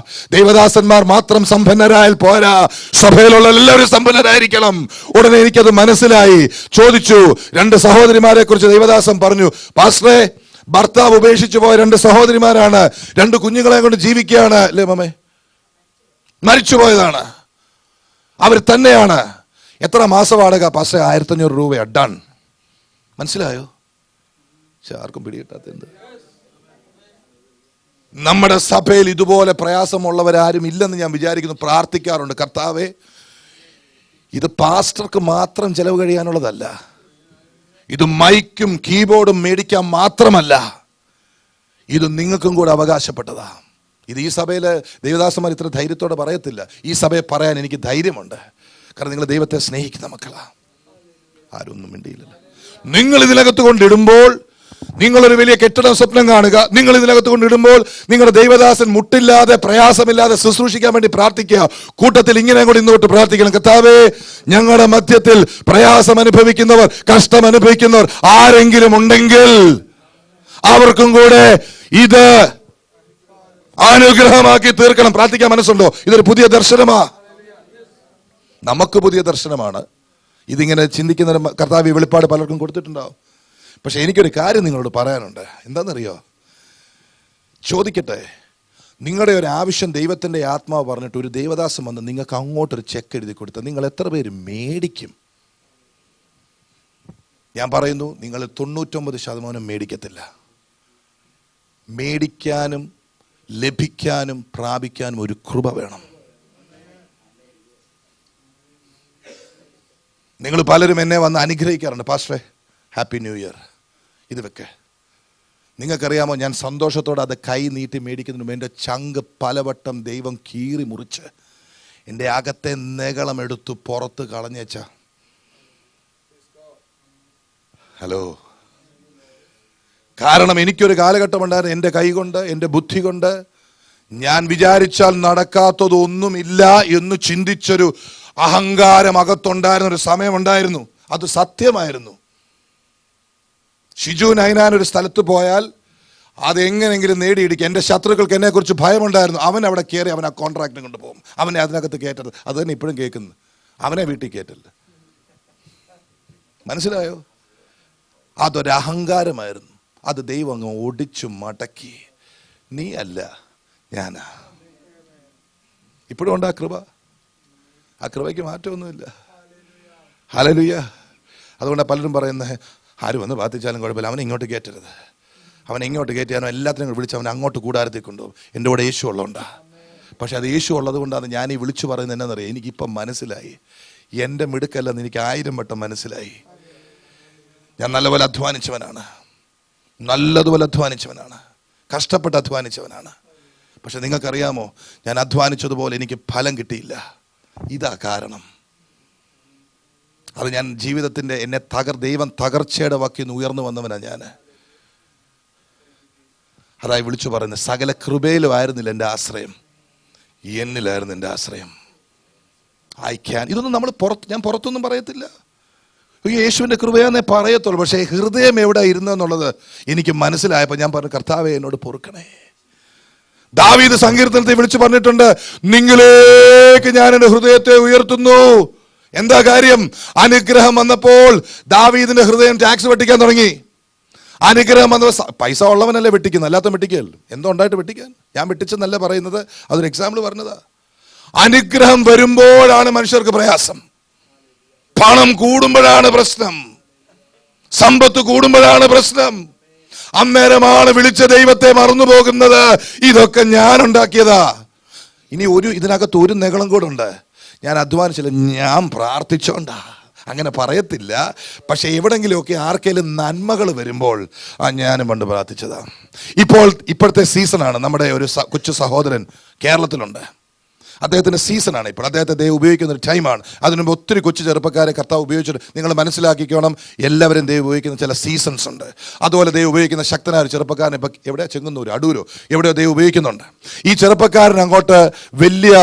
ദൈവദാസന്മാർ മാത്രം സമ്പന്നരായാൽ പോരാ, സഭയിലുള്ള എല്ലാവരും സമ്പന്നരായിരിക്കണം. ഉടനെ എനിക്കത് മനസ്സിലായി. ചോദിച്ചു, 2 സഹോദരിമാരെ കുറിച്ച് ദൈവദാസൻ പറഞ്ഞു, പാസ്റ്ററെ, ഭർത്താവ് ഉപേക്ഷിച്ചു പോയ 2 സഹോദരിമാരാണ്, 2 കുഞ്ഞുങ്ങളെ കൊണ്ട് ജീവിക്കുകയാണ്, അല്ലേ മമ്മേ? മരിച്ചുപോയതാണ്, അവർ തന്നെയാണ്. എത്ര മാസ വാടക? പാസ്റ്ററെ, 1500 രൂപയാണ്. ഡൺ. മനസ്സിലായോ? ആർക്കും പിടികിട്ടാത്ത എന്ത്? നമ്മുടെ സഭയിൽ ഇതുപോലെ പ്രയാസമുള്ളവരാരും ഇല്ലെന്ന് ഞാൻ വിചാരിക്കുന്നു. പ്രാർത്ഥിക്കാറുണ്ട്, കർത്താവേ, ഇത് പാസ്റ്റർക്ക് മാത്രം ചെലവ് കഴിയാനുള്ളതല്ല, ഇത് മൈക്കും കീബോർഡും മേടിക്കാൻ മാത്രമല്ല, ഇത് നിങ്ങൾക്കും കൂടെ അവകാശപ്പെട്ടതാ. ഇത് ഈ സഭയിലെ ദൈവദാസന്മാർ ഇത്ര ധൈര്യത്തോടെ പറയത്തില്ല. ഈ സഭയെ പറയാൻ എനിക്ക് ധൈര്യമുണ്ട്. കാരണം നിങ്ങൾ ദൈവത്തെ സ്നേഹിക്കുന്ന മക്കളാ. ആരൊന്നും മിണ്ടിയില്ല. നിങ്ങൾ ഇതിനകത്ത് കൊണ്ടിടുമ്പോൾ, നിങ്ങളൊരു വലിയ കെട്ടിടം സ്വപ്നം കാണുക. നിങ്ങൾ ഇതിനകത്ത് കൊണ്ടിടുമ്പോൾ നിങ്ങളുടെ ദൈവദാസൻ മുട്ടില്ലാതെ പ്രയാസമില്ലാതെ ശുശ്രൂഷിക്കാൻ വേണ്ടി പ്രാർത്ഥിക്കുക. കൂട്ടത്തിൽ ഇങ്ങനെ കൂടി ഇന്നോട്ട് പ്രാർത്ഥിക്കണം, കർത്താവേ, ഞങ്ങളുടെ മധ്യത്തിൽ പ്രയാസം അനുഭവിക്കുന്നവർ, കഷ്ടം അനുഭവിക്കുന്നവർ ആരെങ്കിലും ഉണ്ടെങ്കിൽ അവർക്കും കൂടെ ഇത് അനുഗ്രഹമാക്കി തീർക്കണം. പ്രാർത്ഥിക്കാൻ മനസ്സുണ്ടോ? ഇതൊരു പുതിയ ദർശനമാ. നമുക്ക് പുതിയ ദർശനമാണ്. ഇതിങ്ങനെ ചിന്തിക്കുന്ന കർത്താവ് വെളിപ്പാട് പലർക്കും കൊടുത്തിട്ടുണ്ടാവും. പക്ഷെ എനിക്കൊരു കാര്യം നിങ്ങളോട് പറയാനുണ്ട്. എന്താണെന്നറിയോ? ചോദിക്കട്ടെ, നിങ്ങളുടെ ഒരു ആവശ്യം ദൈവത്തിൻ്റെ ആത്മാവ് പറഞ്ഞിട്ട് ഒരു ദൈവദാസം വന്ന് നിങ്ങൾക്ക് അങ്ങോട്ടൊരു ചെക്ക് എഴുതി കൊടുത്താൽ നിങ്ങൾ എത്ര പേര് മേടിക്കും? ഞാൻ പറയുന്നു, നിങ്ങൾ 99% മേടിക്കത്തില്ല. മേടിക്കാനും ലഭിക്കാനും പ്രാപിക്കാനും ഒരു കൃപ വേണം. നിങ്ങൾ പലരും എന്നെ വന്ന് അനുഗ്രഹിക്കാറുണ്ട്, പാസ്റ്ററെ ഹാപ്പി ന്യൂ ഇയർ ഇത് വെക്ക്. നിങ്ങൾക്കറിയാമോ, ഞാൻ സന്തോഷത്തോടെ അത് കൈ നീട്ടി മേടിക്കുന്നതിന് മുമ്പ് എൻ്റെ ചങ്ക് പലവട്ടം ദൈവം കീറി മുറിച്ച് എൻ്റെ അകത്തെ നെകളം എടുത്തു പുറത്ത് കളഞ്ഞേച്ച. ഹലോ, കാരണം എനിക്കൊരു കാലഘട്ടം ഉണ്ടായിരുന്നു, എൻ്റെ കൈ കൊണ്ട് എൻ്റെ ബുദ്ധി കൊണ്ട് ഞാൻ വിചാരിച്ചാൽ നടക്കാത്തതൊന്നുമില്ല എന്ന് ചിന്തിച്ചൊരു അഹങ്കാരം അകത്തുണ്ടായിരുന്ന ഒരു സമയമുണ്ടായിരുന്നു. അത് സത്യമായിരുന്നു. ഷിജു നൈനാൻ ഒരു സ്ഥലത്ത് പോയാൽ അതെങ്ങനെങ്കിലും നേടിയിടിക്കുക. എൻ്റെ ശത്രുക്കൾക്ക് എന്നെക്കുറിച്ച് ഭയമുണ്ടായിരുന്നു. അവൻ അവിടെ കയറി അവൻ ആ കോൺട്രാക്റ്റും കൊണ്ട് പോകും. അവനെ അതിനകത്ത് കയറ്റരുത്. അത് തന്നെ ഇപ്പോഴും കേൾക്കുന്നു, അവനെ വീട്ടിൽ കയറ്റല്ല. മനസ്സിലായോ? അതൊരു അഹങ്കാരമായിരുന്നു. അത് ദൈവം അങ്ങ് ഒടിച്ചു മടക്കി. നീ അല്ല, ഞാനാ. ഇപ്പോഴും ഉണ്ട് ആ കൃപ. ആ കൃപയ്ക്ക് മാറ്റമൊന്നുമില്ല. ഹല്ലേലൂയ. അതുകൊണ്ടാണ് പലരും പറയുന്നത്, ആര് വന്ന് പ്രാർത്ഥിച്ചാലും കുഴപ്പമില്ല, അവനെ ഇങ്ങോട്ട് കയറ്റരുത്. അവനെ ഇങ്ങോട്ട് കയറ്റിയാനോ എല്ലാത്തിനും വിളിച്ച് അവനെ അങ്ങോട്ട് കൂടാരത്തിൽ കൊണ്ടുപോകും. എൻ്റെ കൂടെ യേശു ഉള്ളതുകൊണ്ടാ. പക്ഷെ അത് യേശു ഉള്ളത് കൊണ്ടാണ് ഞാൻ ഈ വിളിച്ചു പറയുന്നത്. എന്നാന്നറിയാം, എനിക്കിപ്പം മനസ്സിലായി. എൻ്റെ മിടുക്കല്ലെന്ന് എനിക്ക് 1000 വട്ടം മനസ്സിലായി. ഞാൻ നല്ലപോലെ അധ്വാനിച്ചവനാണ്, നല്ലതുപോലെ അധ്വാനിച്ചവനാണ്, കഷ്ടപ്പെട്ട് അധ്വാനിച്ചവനാണ്. പക്ഷെ നിങ്ങൾക്കറിയാമോ, ഞാൻ അധ്വാനിച്ചതുപോലെ എനിക്ക് ഫലം കിട്ടിയില്ല. ഇതാ കാരണം. അത് ഞാൻ ജീവിതത്തിൻ്റെ എന്നെ ദൈവം തകർച്ചയുടെ വാക്കിൽ ഉയർന്നു വന്നവനാണ് ഞാൻ. അതായി വിളിച്ചു പറയുന്നത്, സകല കൃപയിലും ആയിരുന്നില്ല എൻ്റെ ആശ്രയം, എന്നിലായിരുന്നു എൻ്റെ ആശ്രയം. ഇതൊന്നും നമ്മൾ ഞാൻ പുറത്തൊന്നും പറയത്തില്ല. യേശുവിൻ്റെ കൃപയാന്നേ പറയത്തുള്ളൂ. പക്ഷേ ഹൃദയം എവിടെ ഇരുന്നെന്നുള്ളത് എനിക്ക് മനസ്സിലായപ്പോൾ ഞാൻ പറഞ്ഞു, കർത്താവേ എന്നോട് പൊറുക്കണേ. ദാവീദ് സങ്കീർത്തനത്തിൽ വിളിച്ചു പറഞ്ഞിട്ടുണ്ട്, നിങ്ങളിലേക്ക് ഞാൻ എൻ്റെ ഹൃദയത്തെ ഉയർത്തുന്നു. എന്താ കാര്യം? അനുഗ്രഹം വന്നപ്പോൾ ദാവീദിന്റെ ഹൃദയം ടാക്സ് വെട്ടിക്കാൻ തുടങ്ങി. അനുഗ്രഹം വന്നപ്പോൾ പൈസ ഉള്ളവനല്ലേ വെട്ടിക്കുന്നത്, അല്ലാത്ത വെട്ടിക്കല്ലോ. എന്തോ ഉണ്ടായിട്ട് വെട്ടിക്കാൻ? ഞാൻ വെട്ടിച്ചെന്നല്ല പറയുന്നത്, അതൊരു എക്സാമ്പിൾ പറഞ്ഞതാ. അനുഗ്രഹം വരുമ്പോഴാണ് മനുഷ്യർക്ക് പ്രയാസം. പണം കൂടുമ്പോഴാണ് പ്രശ്നം, സമ്പത്ത് കൂടുമ്പോഴാണ് പ്രശ്നം. അന്നേരമാണ് വിളിച്ച ദൈവത്തെ മറന്നു പോകുന്നത്. ഇതൊക്കെ ഞാൻ ഉണ്ടാക്കിയതാ. ഇനി ഇതിനകത്ത് ഒരു നെകളം കൂടെ ഉണ്ട്. ഞാൻ അധ്വാനിച്ചില്ല, ഞാൻ പ്രാർത്ഥിച്ചോണ്ടാ. അങ്ങനെ പറയത്തില്ല. പക്ഷെ എവിടെങ്കിലുമൊക്കെ ആർക്കെങ്കിലും നന്മകൾ വരുമ്പോൾ ഞാനും പണ്ട് പ്രാർത്ഥിച്ചതാ. ഇപ്പോഴത്തെ സീസണാണ്. നമ്മുടെ ഒരു കൊച്ചു സഹോദരൻ കേരളത്തിലുണ്ട്. അദ്ദേഹത്തിൻ്റെ സീസണാണ് ഇപ്പോൾ. അദ്ദേഹത്തെ ദൈവം ഉപയോഗിക്കുന്ന ഒരു ടൈമാണ്. അതിനുമുമ്പ് ഒത്തിരി കൊച്ചു ചെറുപ്പക്കാരെ കർത്താവ് ഉപയോഗിച്ചിട്ട് നിങ്ങൾ മനസ്സിലാക്കിക്കോണം, എല്ലാവരും ദൈവം ഉപയോഗിക്കുന്ന ചില സീസൺസ് ഉണ്ട്. അതുപോലെ ദൈവം ഉപയോഗിക്കുന്ന ശക്തനായ ഒരു ചെറുപ്പക്കാരൻ ഇപ്പം എവിടെയാ, ചെങ്ങന്നൂർ അടൂരോ എവിടെയോ ദൈവം ഉപയോഗിക്കുന്നുണ്ട്. ഈ ചെറുപ്പക്കാരൻ അങ്ങോട്ട് വലിയ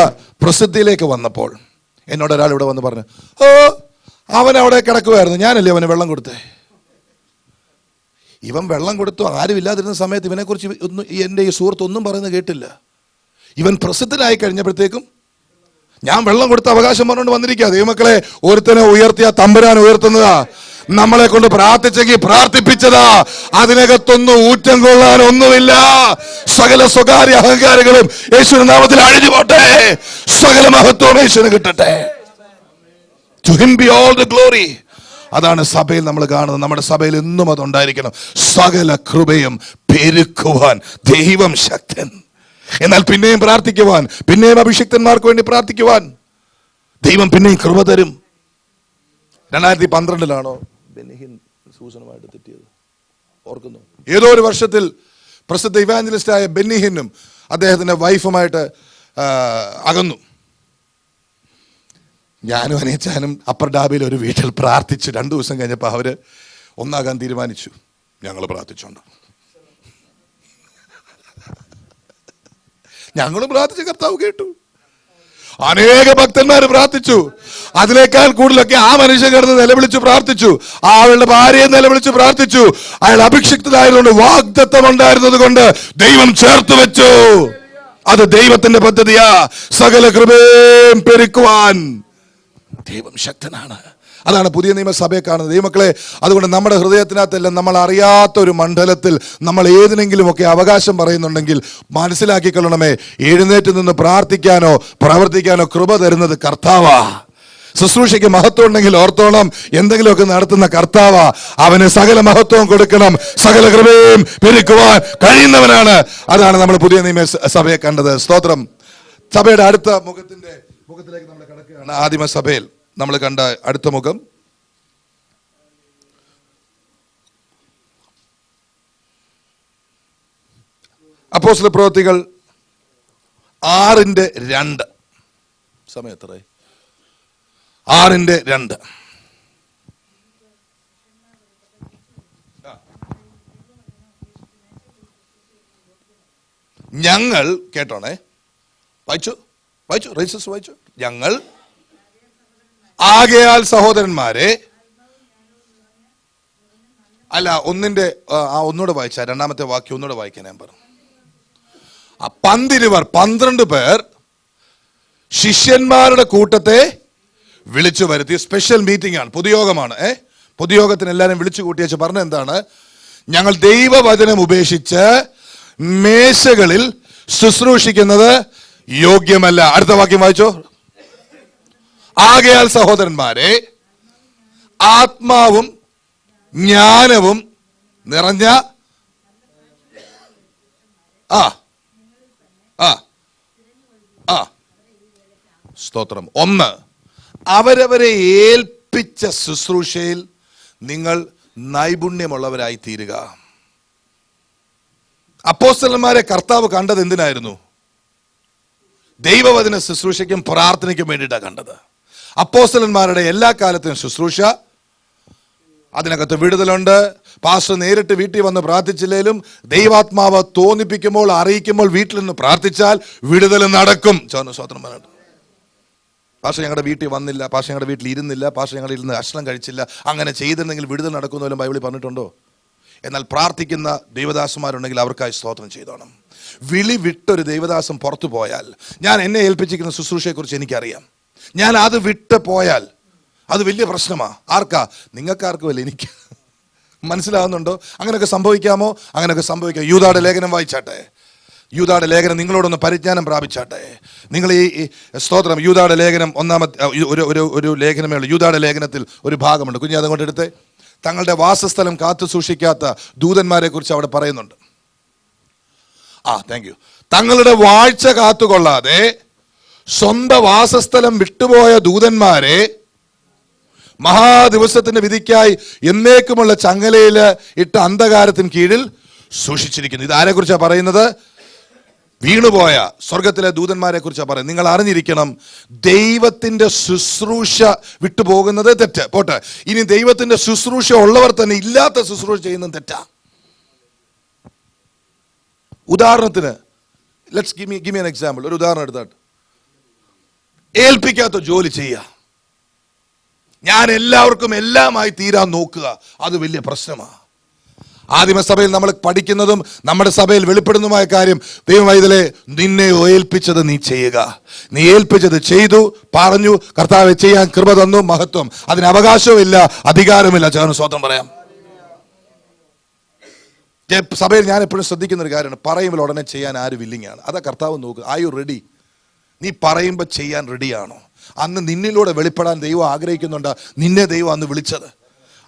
പ്രസിദ്ധിയിലേക്ക് വന്നപ്പോൾ എന്നോട് ഒരാൾ ഇവിടെ വന്ന് പറഞ്ഞു, അവൻ അവിടെ കിടക്കുമായിരുന്നു, ഞാനല്ലേ അവന് വെള്ളം കൊടുത്തേ. ഇവൻ വെള്ളം കൊടുത്തു ആരുമില്ലാതിരുന്ന സമയത്ത് ഇവനെക്കുറിച്ച് എൻ്റെ ഈ സുഹൃത്ത് ഒന്നും പറയുന്നത് കേട്ടില്ല. ഇവൻ പ്രസിദ്ധനായി കഴിഞ്ഞപ്പോഴത്തേക്കും ഞാൻ വെള്ളം കൊടുത്ത അവകാശം പറഞ്ഞുകൊണ്ട് വന്നിരിക്കുക. ദൈവമക്കളെ, ഒരുത്തനെ ഉയർത്തിയ തമ്പുരാൻ ഉയർത്തുന്നതാ. നമ്മളെ കൊണ്ട് പ്രാർത്ഥിച്ചെങ്കിൽ പ്രാർത്ഥിപ്പിച്ചതാ. അതിനകത്തൊന്നും ഊറ്റം കൊള്ളാൻ ഒന്നുമില്ല. സകല സ്വകാര്യ അഹങ്കാരങ്ങളും യേശുവിന്റെ നാമത്തിൽ അഴിഞ്ഞു പോട്ടെ. സകല മഹത്വം യേശുവിന് കിട്ടട്ടെ. To him be all the glory. അതാണ് സഭയിൽ നമ്മൾ കാണുന്നത്. നമ്മുടെ സഭയിൽ എന്നും അതുണ്ടായിരിക്കണം. സകല കൃപയും പെരുക്കുവാൻ ദൈവം ശക്തൻ. എന്നാൽ പിന്നെയും പ്രാർത്ഥിക്കുവാൻ, പിന്നെയും അഭിഷിക്തന്മാർക്ക് വേണ്ടി പ്രാർത്ഥിക്കുവാൻ ദൈവം പിന്നെയും കൃപ തരും. 2012 ബെന്നിഹിൻ സൂസനുമായിട്ട് തെറ്റിയത് ഓർക്കുന്നു. ഏതോ ഒരു വർഷത്തിൽ പ്രസിദ്ധ ഇവാഞ്ചലിസ്റ്റായ ബെന്നിഹിനും അദ്ദേഹത്തിന്റെ വൈഫുമായിട്ട് അകന്നു. ഞാനും അനിയച്ചാനും അപ്പർ ഡാബിയിൽ ഒരു വീട്ടിൽ പ്രാർത്ഥിച്ചു. 2 ദിവസം കഴിഞ്ഞപ്പോൾ അവര് ഒന്നാകാൻ തീരുമാനിച്ചു. ഞങ്ങൾ പ്രാർത്ഥിച്ചോണ്ട് ഞങ്ങളും പ്രാർത്ഥിച്ച കർത്താവ് കേട്ടു. അനേക ഭക്തന്മാർ പ്രാർത്ഥിച്ചു. അതിനേക്കാൾ കൂടുതലൊക്കെ ആ മനുഷ്യൻ കിടന്ന് നിലവിളിച്ച് പ്രാർത്ഥിച്ചു. അവളുടെ ഭാര്യയെ നിലവിളിച്ച് പ്രാർത്ഥിച്ചു. അയാൾ അഭിഷിക്തനായതുകൊണ്ട്, വാഗ്ദത്തം ഉണ്ടായിരുന്നത് കൊണ്ട് ദൈവം ചേർത്ത് വെച്ചു. അത് ദൈവത്തിന്റെ പദ്ധതിയാ. സകല കൃപയും പെരുക്കുവാൻ ദൈവം ശക്തനാണ്. അതാണ് പുതിയ നിയമസഭയെ കാണുന്നത്. ദൈവമക്കളെ, അതുകൊണ്ട് നമ്മുടെ ഹൃദയത്തിനകത്തല്ല, നമ്മൾ അറിയാത്ത ഒരു മണ്ഡലത്തിൽ നമ്മൾ ഏതിനെങ്കിലുമൊക്കെ അവകാശം പറയുന്നുണ്ടെങ്കിൽ മനസ്സിലാക്കിക്കൊള്ളണമേ, എഴുന്നേറ്റ് നിന്ന് പ്രാർത്ഥിക്കാനോ പ്രവർത്തിക്കാനോ കൃപ തരുന്നത് കർത്താവാ. ശുശ്രൂഷയ്ക്ക് മഹത്വം ഉണ്ടെങ്കിൽ ഓർത്തോണം, എന്തെങ്കിലുമൊക്കെ നടത്തുന്ന കർത്താവാ. അവന് സകല മഹത്വവും കൊടുക്കണം, സകല കൃപയും പെരുക്കുവാൻ കഴിയുന്നവനാണ്. അതാണ് നമ്മൾ പുതിയ നിയമസഭയെ കണ്ടത്. സ്തോത്രം. സഭയുടെ അടുത്ത മുഖത്തിലേക്ക് നമ്മൾ കടക്കുകയാണ്. ആദിമസഭയിൽ നമ്മൾ കണ്ട അടുത്ത മുഖം അപ്പോസ്തല പ്രവൃത്തികൾ 6:2. സമയം എത്ര? 6:2. ഞങ്ങൾ, കേട്ടോണേ, വായിച്ചു റൈസസ് വായിച്ചു. ഞങ്ങൾ ആകയാൽ സഹോദരന്മാരെ, അല്ല, ഒന്നുകൂടെ വായിച്ച രണ്ടാമത്തെ വാക്യം ഒന്നുകൂടെ വായിക്കാൻ ഞാൻ പറഞ്ഞു. 12 പേർ ശിഷ്യന്മാരുടെ കൂട്ടത്തെ വിളിച്ചു വരുത്തി. സ്പെഷ്യൽ മീറ്റിംഗ് ആണ്, പൊതുയോഗമാണ്. പൊതുയോഗത്തിന് എല്ലാവരും വിളിച്ചു കൂട്ടി വെച്ച് പറഞ്ഞ എന്താണ്? ഞങ്ങൾ ദൈവവചനം ഉപേക്ഷിച്ച് മേശകളിൽ ശുശ്രൂഷിക്കുന്നത് യോഗ്യമല്ല. അടുത്ത വാക്യം വായിച്ചോ. ആകയാൽ സഹോദരന്മാരെ, ആത്മാവും ജ്ഞാനവും നിറഞ്ഞ സ്തോത്രം. 1, അവരവരെ ഏൽപ്പിച്ച ശുശ്രൂഷയിൽ നിങ്ങൾ നൈപുണ്യമുള്ളവരായി തീരുക. അപ്പോസ്തലന്മാരെ കർത്താവ് കണ്ടത് എന്തിനായിരുന്നു? ദൈവവചന ശുശ്രൂഷയ്ക്കും പ്രാർത്ഥനയ്ക്കും വേണ്ടിയിട്ടാണ് കണ്ടത്. അപ്പോസ്തലന്മാരുടെ എല്ലാ കാലത്തും ശുശ്രൂഷ, അതിനകത്ത് വിടുതലുണ്ട്. പാസ്റ്റർ നേരിട്ട് വീട്ടിൽ വന്ന് പ്രാർത്ഥിച്ചില്ലേലും ദൈവാത്മാവ് തോന്നിപ്പിക്കുമ്പോൾ, അറിയിക്കുമ്പോൾ വീട്ടിൽ നിന്ന് പ്രാർത്ഥിച്ചാൽ വിടുതൽ നടക്കും. സ്വതന്ത്രം പറഞ്ഞിട്ട്, പാസ്റ്റർ ഞങ്ങളുടെ വീട്ടിൽ വന്നില്ല, പാസ്റ്റർ ഞങ്ങളുടെ വീട്ടിൽ ഇരുന്നില്ല, പാസ്റ്റർ ഞങ്ങളുടെ ഇരുന്ന് ഭക്ഷണം കഴിച്ചില്ല, അങ്ങനെ ചെയ്തിരുന്നെങ്കിൽ വിടുതൽ നടക്കുമെന്ന് ബൈബിളിൽ പറഞ്ഞിട്ടുണ്ടോ? എന്നാൽ പ്രാർത്ഥിക്കുന്ന ദൈവദാസന്മാരുണ്ടെങ്കിൽ അവർക്കായി സ്തോത്രം ചെയ്തോണം. വിളി വിട്ടൊരു ദൈവദാസം പുറത്തു പോയാൽ, ഞാൻ എന്നെ ഏൽപ്പിച്ചിരിക്കുന്ന ശുശ്രൂഷയെക്കുറിച്ച് എനിക്കറിയാം, ഞാൻ അത് വിട്ട് പോയാൽ അത് വലിയ പ്രശ്നമാണ്. ആർക്കാ? നിങ്ങൾക്കാർക്കുമല്ല, എനിക്ക്. മനസ്സിലാകുന്നുണ്ടോ? അങ്ങനെയൊക്കെ സംഭവിക്കാമോ? അങ്ങനെയൊക്കെ സംഭവിക്കാം. യൂദായുടെ ലേഖനം വായിച്ചാട്ടെ. യൂദായുടെ ലേഖനം നിങ്ങളോടൊന്ന് പരിജ്ഞാനം പ്രാപിച്ചാട്ടെ. നിങ്ങൾ ഈ സ്തോത്രം, യൂദായുടെ ലേഖനം ഒരു ലേഖനമേ ഉള്ളൂ. യൂദായുടെ ലേഖനത്തിൽ ഒരു ഭാഗമുണ്ട്, കുഞ്ഞ് അതുകൊണ്ട് എടുത്ത്. തങ്ങളുടെ വാസസ്ഥലം കാത്തു സൂക്ഷിക്കാത്ത ദൂതന്മാരെ കുറിച്ച് അവിടെ പറയുന്നുണ്ട്. Thank you. തങ്ങളുടെ വാഴ്ച കാത്തുകൊള്ളാതെ സ്വന്തം വാസസ്ഥലം വിട്ടുപോയ ദൂതന്മാരെ മഹാദിവസത്തിന്റെ വിധിക്കായി എന്നേക്കുമുള്ള ചങ്ങലയിൽ ഇട്ട അന്ധകാരത്തിന് കീഴിൽ സൂക്ഷിച്ചിരിക്കുന്നു. ഇത് ആരെ കുറിച്ചാണ് പറയുന്നത്? വീണുപോയ സ്വർഗത്തിലെ ദൂതന്മാരെ കുറിച്ചാണ് പറയുന്നത്. നിങ്ങൾ അറിഞ്ഞിരിക്കണം, ദൈവത്തിന്റെ ശുശ്രൂഷ വിട്ടുപോകുന്നത് തെറ്റ്. പോട്ടെ, ഇനി ദൈവത്തിന്റെ ശുശ്രൂഷ ഉള്ളവർ തന്നെ ഇല്ലാത്ത ശുശ്രൂഷ ചെയ്യുന്നത് തെറ്റാ. ഉദാഹരണത്തിന്, let's give me an example. ഒരു ഉദാഹരണം എടുത്താട്ട്, ഏൽപ്പിക്കാത്ത ജോലി ചെയ്യുക, ഞാൻ എല്ലാവർക്കും എല്ലാമായി തീരാൻ നോക്കുക, അത് വലിയ പ്രശ്നമാണ്. ആദിമസഭയിൽ നമ്മൾ പഠിക്കുന്നതും നമ്മുടെ സഭയിൽ വെളിപ്പെടുന്നതുമായ കാര്യം, ദൈവമൈതലേ, നിന്നെ ഏൽപ്പിച്ചത് നീ ചെയ്യുക. നീ ഏൽപ്പിച്ചത് ചെയ്തു, പറഞ്ഞു, കർത്താവെ ചെയ്യാൻ കൃപ തന്നു, മഹത്വം. അതിന് അവകാശവും ഇല്ല, അധികാരമില്ല. ചേർന്ന് സ്വന്തം പറയാം. സഭയിൽ ഞാൻ എപ്പോഴും ശ്രദ്ധിക്കുന്ന ഒരു കാര്യമാണ്, പറയുമ്പോൾ ഉടനെ ചെയ്യാൻ ആര് വില്ലിങ് ആണ്? അതാ കർത്താവ് നോക്കുക. Are you ready? നീ പറയുമ്പോൾ ചെയ്യാൻ റെഡിയാണോ? അന്ന് നിന്നിലൂടെ വെളിപ്പെടാൻ ദൈവം ആഗ്രഹിക്കുന്നുണ്ട്. നിന്നെ ദൈവം അന്ന് വിളിച്ചത്.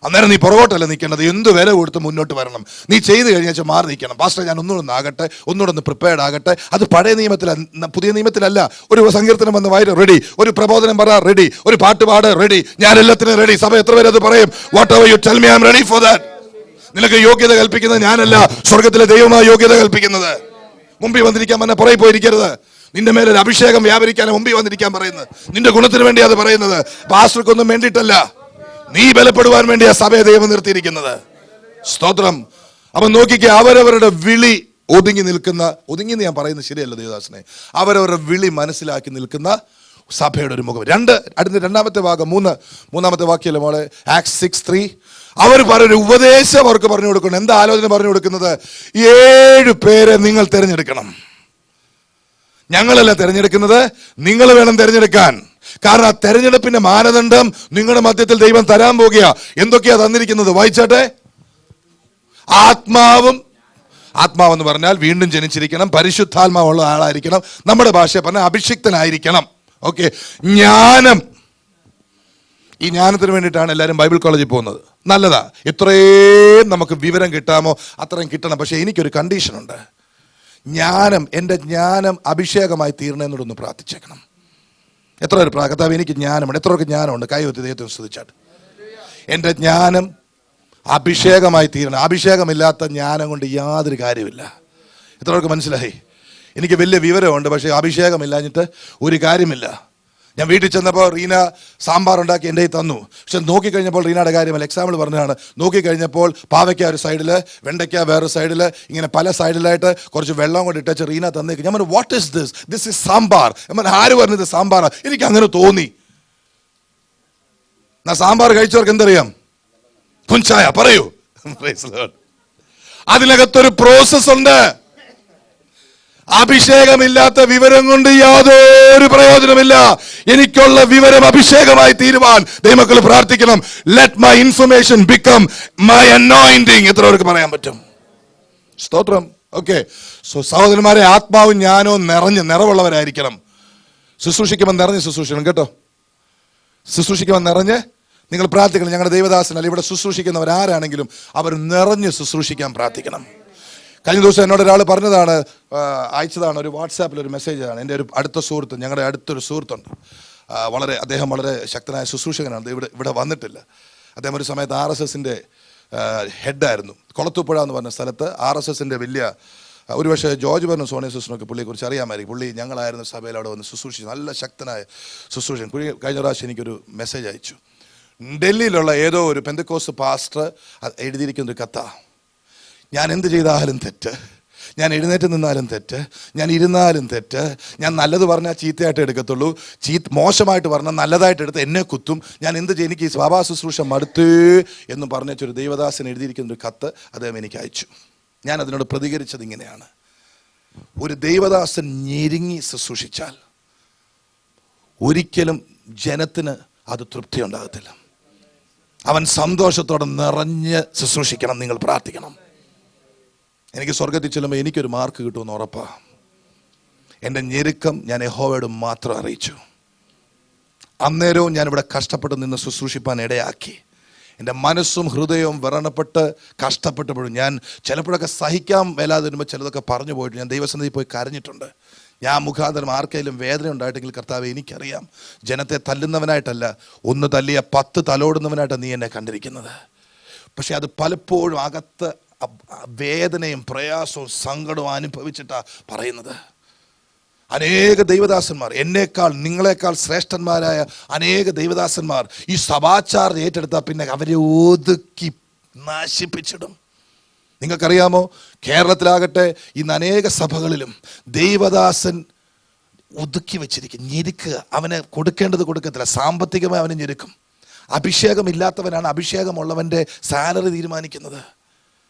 അന്നേരം നീ പുറകോട്ടല്ല നിൽക്കേണ്ടത്, എന്ത് വില കൊടുത്ത് മുന്നോട്ട് വരണം. നീ ചെയ്ത് കഴിഞ്ഞാൽ മാറി നിൽക്കണം. പാസ്റ്റർ, ഞാൻ ഒന്നുകൂടെ ആകട്ടെ, ഒന്നുകൂടെ പ്രിപ്പയർഡ് ആകട്ടെ. അത് പഴയ നിയമത്തിലല്ല, പുതിയ നിയമത്തിലല്ല. ഒരു സങ്കീർത്തനം വന്ന് വായി റെഡി, ഒരു പ്രബോധനം പറ റെഡി, ഒരു പാട്ട് പാട് റെഡി, ഞാൻ എല്ലാത്തിനും റെഡി. സഭ എത്ര പേര് അത് പറയും? Whatever you tell me, I am ready for that. നിനക്ക് യോഗ്യത കൽപ്പിക്കുന്നത് ഞാനല്ല, സ്വർഗത്തിലെ ദൈവമായ യോഗ്യത കൽപ്പിക്കുന്നത്. മുമ്പിൽ വന്നിരിക്കാൻ പറഞ്ഞ പുറകെ പോയിരിക്കരുത്. നിന്റെ മേലൊരു അഭിഷേകം വ്യാപരിക്കാൻ മുമ്പിൽ വന്നിരിക്കാൻ പറയുന്നത്. നിന്റെ ഗുണത്തിന് വേണ്ടി അത് പറയുന്നത്, പാസ്റ്റർക്കൊന്നും വേണ്ടിയിട്ടല്ല. നീ ബലപ്പെടുവാൻ വേണ്ടിയാ സഭയെ ദൈവം നിർത്തിയിരിക്കുന്നത്. സ്തോത്രം. അപ്പൊ നോക്കിക്കേ, അവരവരുടെ വിളി ഒതുങ്ങി എന്ന് ഞാൻ പറയുന്നത് ശരിയല്ല ദേവദാസനെ, അവരവരുടെ വിളി മനസ്സിലാക്കി നിൽക്കുന്ന സഭയുടെ ഒരു മുഖം. രണ്ടാമത്തെ ഭാഗം, മൂന്നാമത്തെ വാക്യല്ലേ മോളെ, ആക്ട്സ് 6:3. അവർ പറഞ്ഞ ഉപദേശം അവർക്ക് പറഞ്ഞു കൊടുക്കണം. എന്താ ആലോചന പറഞ്ഞു കൊടുക്കുന്നത്? 7 പേരെ നിങ്ങൾ തിരഞ്ഞെടുക്കണം. ഞങ്ങളല്ല തിരഞ്ഞെടുക്കുന്നത്, നിങ്ങൾ വേണം തിരഞ്ഞെടുക്കാൻ. കാരണം ആ തെരഞ്ഞെടുപ്പിന്റെ മാനദണ്ഡം നിങ്ങളുടെ മധ്യത്തിൽ ദൈവം തരാൻ പോകുക. എന്തൊക്കെയാ തന്നിരിക്കുന്നത്? വായിച്ചാട്ടെ. ആത്മാവെന്ന് പറഞ്ഞാൽ വീണ്ടും ജനിച്ചിരിക്കണം, പരിശുദ്ധാത്മാവുള്ള ആളായിരിക്കണം, നമ്മുടെ ഭാഷ പറഞ്ഞാൽ അഭിഷിക്തനായിരിക്കണം. ഓക്കെ. ജ്ഞാനം. ഈ ജ്ഞാനത്തിന് വേണ്ടിയിട്ടാണ് എല്ലാവരും ബൈബിൾ കോളേജിൽ പോകുന്നത്. നല്ലതാ, എത്രയും നമുക്ക് വിവരം കിട്ടാമോ അത്രയും കിട്ടണം. പക്ഷെ എനിക്കൊരു കണ്ടീഷനുണ്ട്. ജ്ഞാനം, എൻ്റെ ജ്ഞാനം അഭിഷേകമായി തീർന്നെന്നോടൊന്ന് പ്രാർത്ഥിച്ചേക്കണം. എത്ര ഒരു കർത്താവേ എനിക്ക് ജ്ഞാനമുണ്ട്. എത്രയൊക്കെ ജ്ഞാനമുണ്ട്? കൈവത്തി ദൈവത്തെ സ്തുതിച്ചാട്ട്. എൻ്റെ ജ്ഞാനം അഭിഷേകമായി തീരണം. അഭിഷേകമില്ലാത്ത ജ്ഞാനം കൊണ്ട് യാതൊരു കാര്യമില്ല. എത്രയൊക്കെ മനസ്സിലായി? എനിക്ക് വലിയ വിവരമുണ്ട്, പക്ഷേ അഭിഷേകമില്ലാഞ്ഞിട്ട് ഒരു കാര്യമില്ല. ഞാൻ വീട്ടിൽ ചെന്നപ്പോൾ റീന സാമ്പാർ ഉണ്ടാക്കി എൻ്റെ തന്നു. പക്ഷെ നോക്കിക്കഴിഞ്ഞപ്പോൾ റീനയുടെ കാര്യമല്ല, എക്സാമ്പിൾ പറഞ്ഞതാണ്. നോക്കിക്കഴിഞ്ഞപ്പോൾ പാവയ്ക്ക ഒരു സൈഡിൽ, വെണ്ടയ്ക്ക വേറെ സൈഡിൽ, ഇങ്ങനെ പല സൈഡിലായിട്ട് കുറച്ച് വെള്ളം കൊണ്ട് ഇട്ടച്ച് റീന തന്നേക്ക്. ഞാൻ പറഞ്ഞു, what is this? This is sambar. ഞാൻ ആര് പറഞ്ഞത് സാമ്പാറാ? എനിക്ക് അങ്ങനെ തോന്നി. സാമ്പാർ കഴിച്ചവർക്ക് എന്തറിയാം? പുഞ്ചായ പറയൂ. അതിനകത്തൊരു പ്രോസസ് ഉണ്ട്. അഭിഷേകമില്ലാത്ത വിവരം കൊണ്ട് യാതൊരു പ്രയോജനമില്ല. എനിക്കുള്ള വിവരം അഭിഷേകമായി തീരുവാൻ ദൈവമക്കൾ പ്രാർത്ഥിക്കണം. Let my information become my anointing. എത്ര പേർക്ക് പറയാൻ പറ്റും? സ്തോത്രം. ഓക്കെ. സോ സഹോദരന്മാരെ, ആത്മാവും ജ്ഞാനവും നിറവുള്ളവരായിരിക്കണം. ശുശ്രൂഷിക്കുമ്പോൾ നിറഞ്ഞ് ശുശ്രൂഷിക്കണം കേട്ടോ. ശുശ്രൂഷിക്കുമ്പോൾ നിറഞ്ഞ് നിങ്ങൾ പ്രാർത്ഥിക്കണം. ഞങ്ങളുടെ ദൈവദാസനല്ല, ഇവിടെ ശുശ്രൂഷിക്കുന്നവരാരാണെങ്കിലും അവർ നിറഞ്ഞ് ശുശ്രൂഷിക്കാൻ പ്രാർത്ഥിക്കണം. കഴിഞ്ഞ ദിവസം എന്നോട് ഒരാൾ പറഞ്ഞതാണ്, അയച്ചതാണ്, ഒരു വാട്സാപ്പിൽ ഒരു മെസ്സേജാണ്. എൻ്റെ ഒരു അടുത്ത സുഹൃത്ത്, ഞങ്ങളുടെ അടുത്തൊരു സുഹൃത്തുണ്ട്. അദ്ദേഹം വളരെ ശക്തനായ ശുശ്രൂഷകനാണ്. ഇവിടെ വന്നിട്ടില്ല. അദ്ദേഹം ഒരു സമയത്ത് RSSൻ്റെ ഹെഡായിരുന്നു. കൊളത്തൂപ്പുഴ എന്ന് പറഞ്ഞ സ്ഥലത്ത് RSSൻ്റെ വലിയ, ഒരുപക്ഷെ ജോർജ് ബർണും സോണിയ സിസ്റ്ററിനൊക്കെ പുള്ളിയെക്കുറിച്ച് അറിയാമായിരിക്കും. പുള്ളി ഞങ്ങളായിരുന്ന സഭയിൽ അവിടെ വന്ന് ശുശ്രൂഷിച്ചു. നല്ല ശക്തനായ ശുശ്രൂഷൻ. കഴിഞ്ഞ പ്രാവശ്യം എനിക്കൊരു മെസ്സേജ് അയച്ചു. ഡൽഹിയിലുള്ള ഏതോ ഒരു പെന്തക്കോസ്റ്റ് പാസ്റ്റർ എഴുതിയിരിക്കുന്നൊരു കഥ. ഞാൻ എന്ത് ചെയ്താലും തെറ്റ്, ഞാൻ എഴുന്നേറ്റ് നിന്നാലും തെറ്റ്, ഞാൻ ഇരുന്നാലും തെറ്റ്, ഞാൻ നല്ലത് പറഞ്ഞാൽ ചീത്തയായിട്ട് എടുക്കത്തുള്ളൂ, മോശമായിട്ട് പറഞ്ഞാൽ നല്ലതായിട്ട് എടുത്ത് എന്നെ കുത്തും, ഞാൻ എന്ത് ചെയ്യും, എനിക്ക് ഈ സഭാ ശുശ്രൂഷ മടുത്തേ എന്ന് പറഞ്ഞൊരു ദൈവദാസൻ എഴുതിയിരിക്കുന്നൊരു കത്ത് അദ്ദേഹം എനിക്ക് അയച്ചു. ഞാൻ അതിനോട് പ്രതികരിച്ചത് ഇങ്ങനെയാണ്: ഒരു ദൈവദാസൻ ഞെരുങ്ങി ശുശ്രൂഷിച്ചാൽ ഒരിക്കലും ജനത്തിന് അത് തൃപ്തി ഉണ്ടാകത്തില്ല. അവൻ സന്തോഷത്തോടെ നിറഞ്ഞ് ശുശ്രൂഷിക്കണം. നിങ്ങൾ പ്രാർത്ഥിക്കണം. എനിക്ക് സ്വർഗത്തിൽ ചെല്ലുമ്പോൾ എനിക്കൊരു മാർക്ക് കിട്ടുമെന്ന് ഉറപ്പാ. എൻ്റെ ഞെരുക്കം ഞാൻ യഹോവയോട് മാത്രം അറിയിച്ചു. അന്നേരവും ഞാനിവിടെ കഷ്ടപ്പെട്ട് നിന്ന് ശുശ്രൂഷിപ്പാൻ ഇടയാക്കി. എൻ്റെ മനസ്സും ഹൃദയവും വ്രണപ്പെട്ട് കഷ്ടപ്പെട്ടപ്പോഴും ഞാൻ ചിലപ്പോഴൊക്കെ സഹിക്കാൻ മേലാതെ വരുമ്പോൾ ചിലതൊക്കെ പറഞ്ഞു പോയിട്ട് ഞാൻ ദൈവസന്നിധിയിൽ പോയി കരഞ്ഞിട്ടുണ്ട്. ഞാൻ മുഖാന്തരം ആർക്കെങ്കിലും വേദന ഉണ്ടായിട്ടെങ്കിൽ കർത്താവേ എനിക്കറിയാം, ജനത്തെ തല്ലുന്നവനായിട്ടല്ല, ഒന്ന് തല്ലിയ 10 തലോടുന്നവനായിട്ടാണ് നീ എന്നെ കണ്ടിരിക്കുന്നത്. പക്ഷെ അത് പലപ്പോഴും അകത്ത് വേദനയും പ്രയാസവും സങ്കടവും അനുഭവിച്ചിട്ടാ പറയുന്നത്. അനേക ദൈവദാസന്മാർ, എന്നേക്കാൾ നിങ്ങളെക്കാൾ ശ്രേഷ്ഠന്മാരായ അനേക ദൈവദാസന്മാർ ഈ സഭാചാർജ് ഏറ്റെടുത്താൽ പിന്നെ അവരെ ഒതുക്കി നശിപ്പിച്ചിടും. നിങ്ങൾക്കറിയാമോ, കേരളത്തിലാകട്ടെ ഇന്ന് അനേക സഭകളിലും ദൈവദാസൻ ഒതുക്കി വെച്ചിരിക്കും. ഞെരുക്കുക. അവന് കൊടുക്കേണ്ടത് കൊടുക്കത്തില്ല. സാമ്പത്തികമായി അവന് ഞെരുക്കും. അഭിഷേകമില്ലാത്തവനാണ് അഭിഷേകമുള്ളവൻ്റെ സാലറി തീരുമാനിക്കുന്നത്.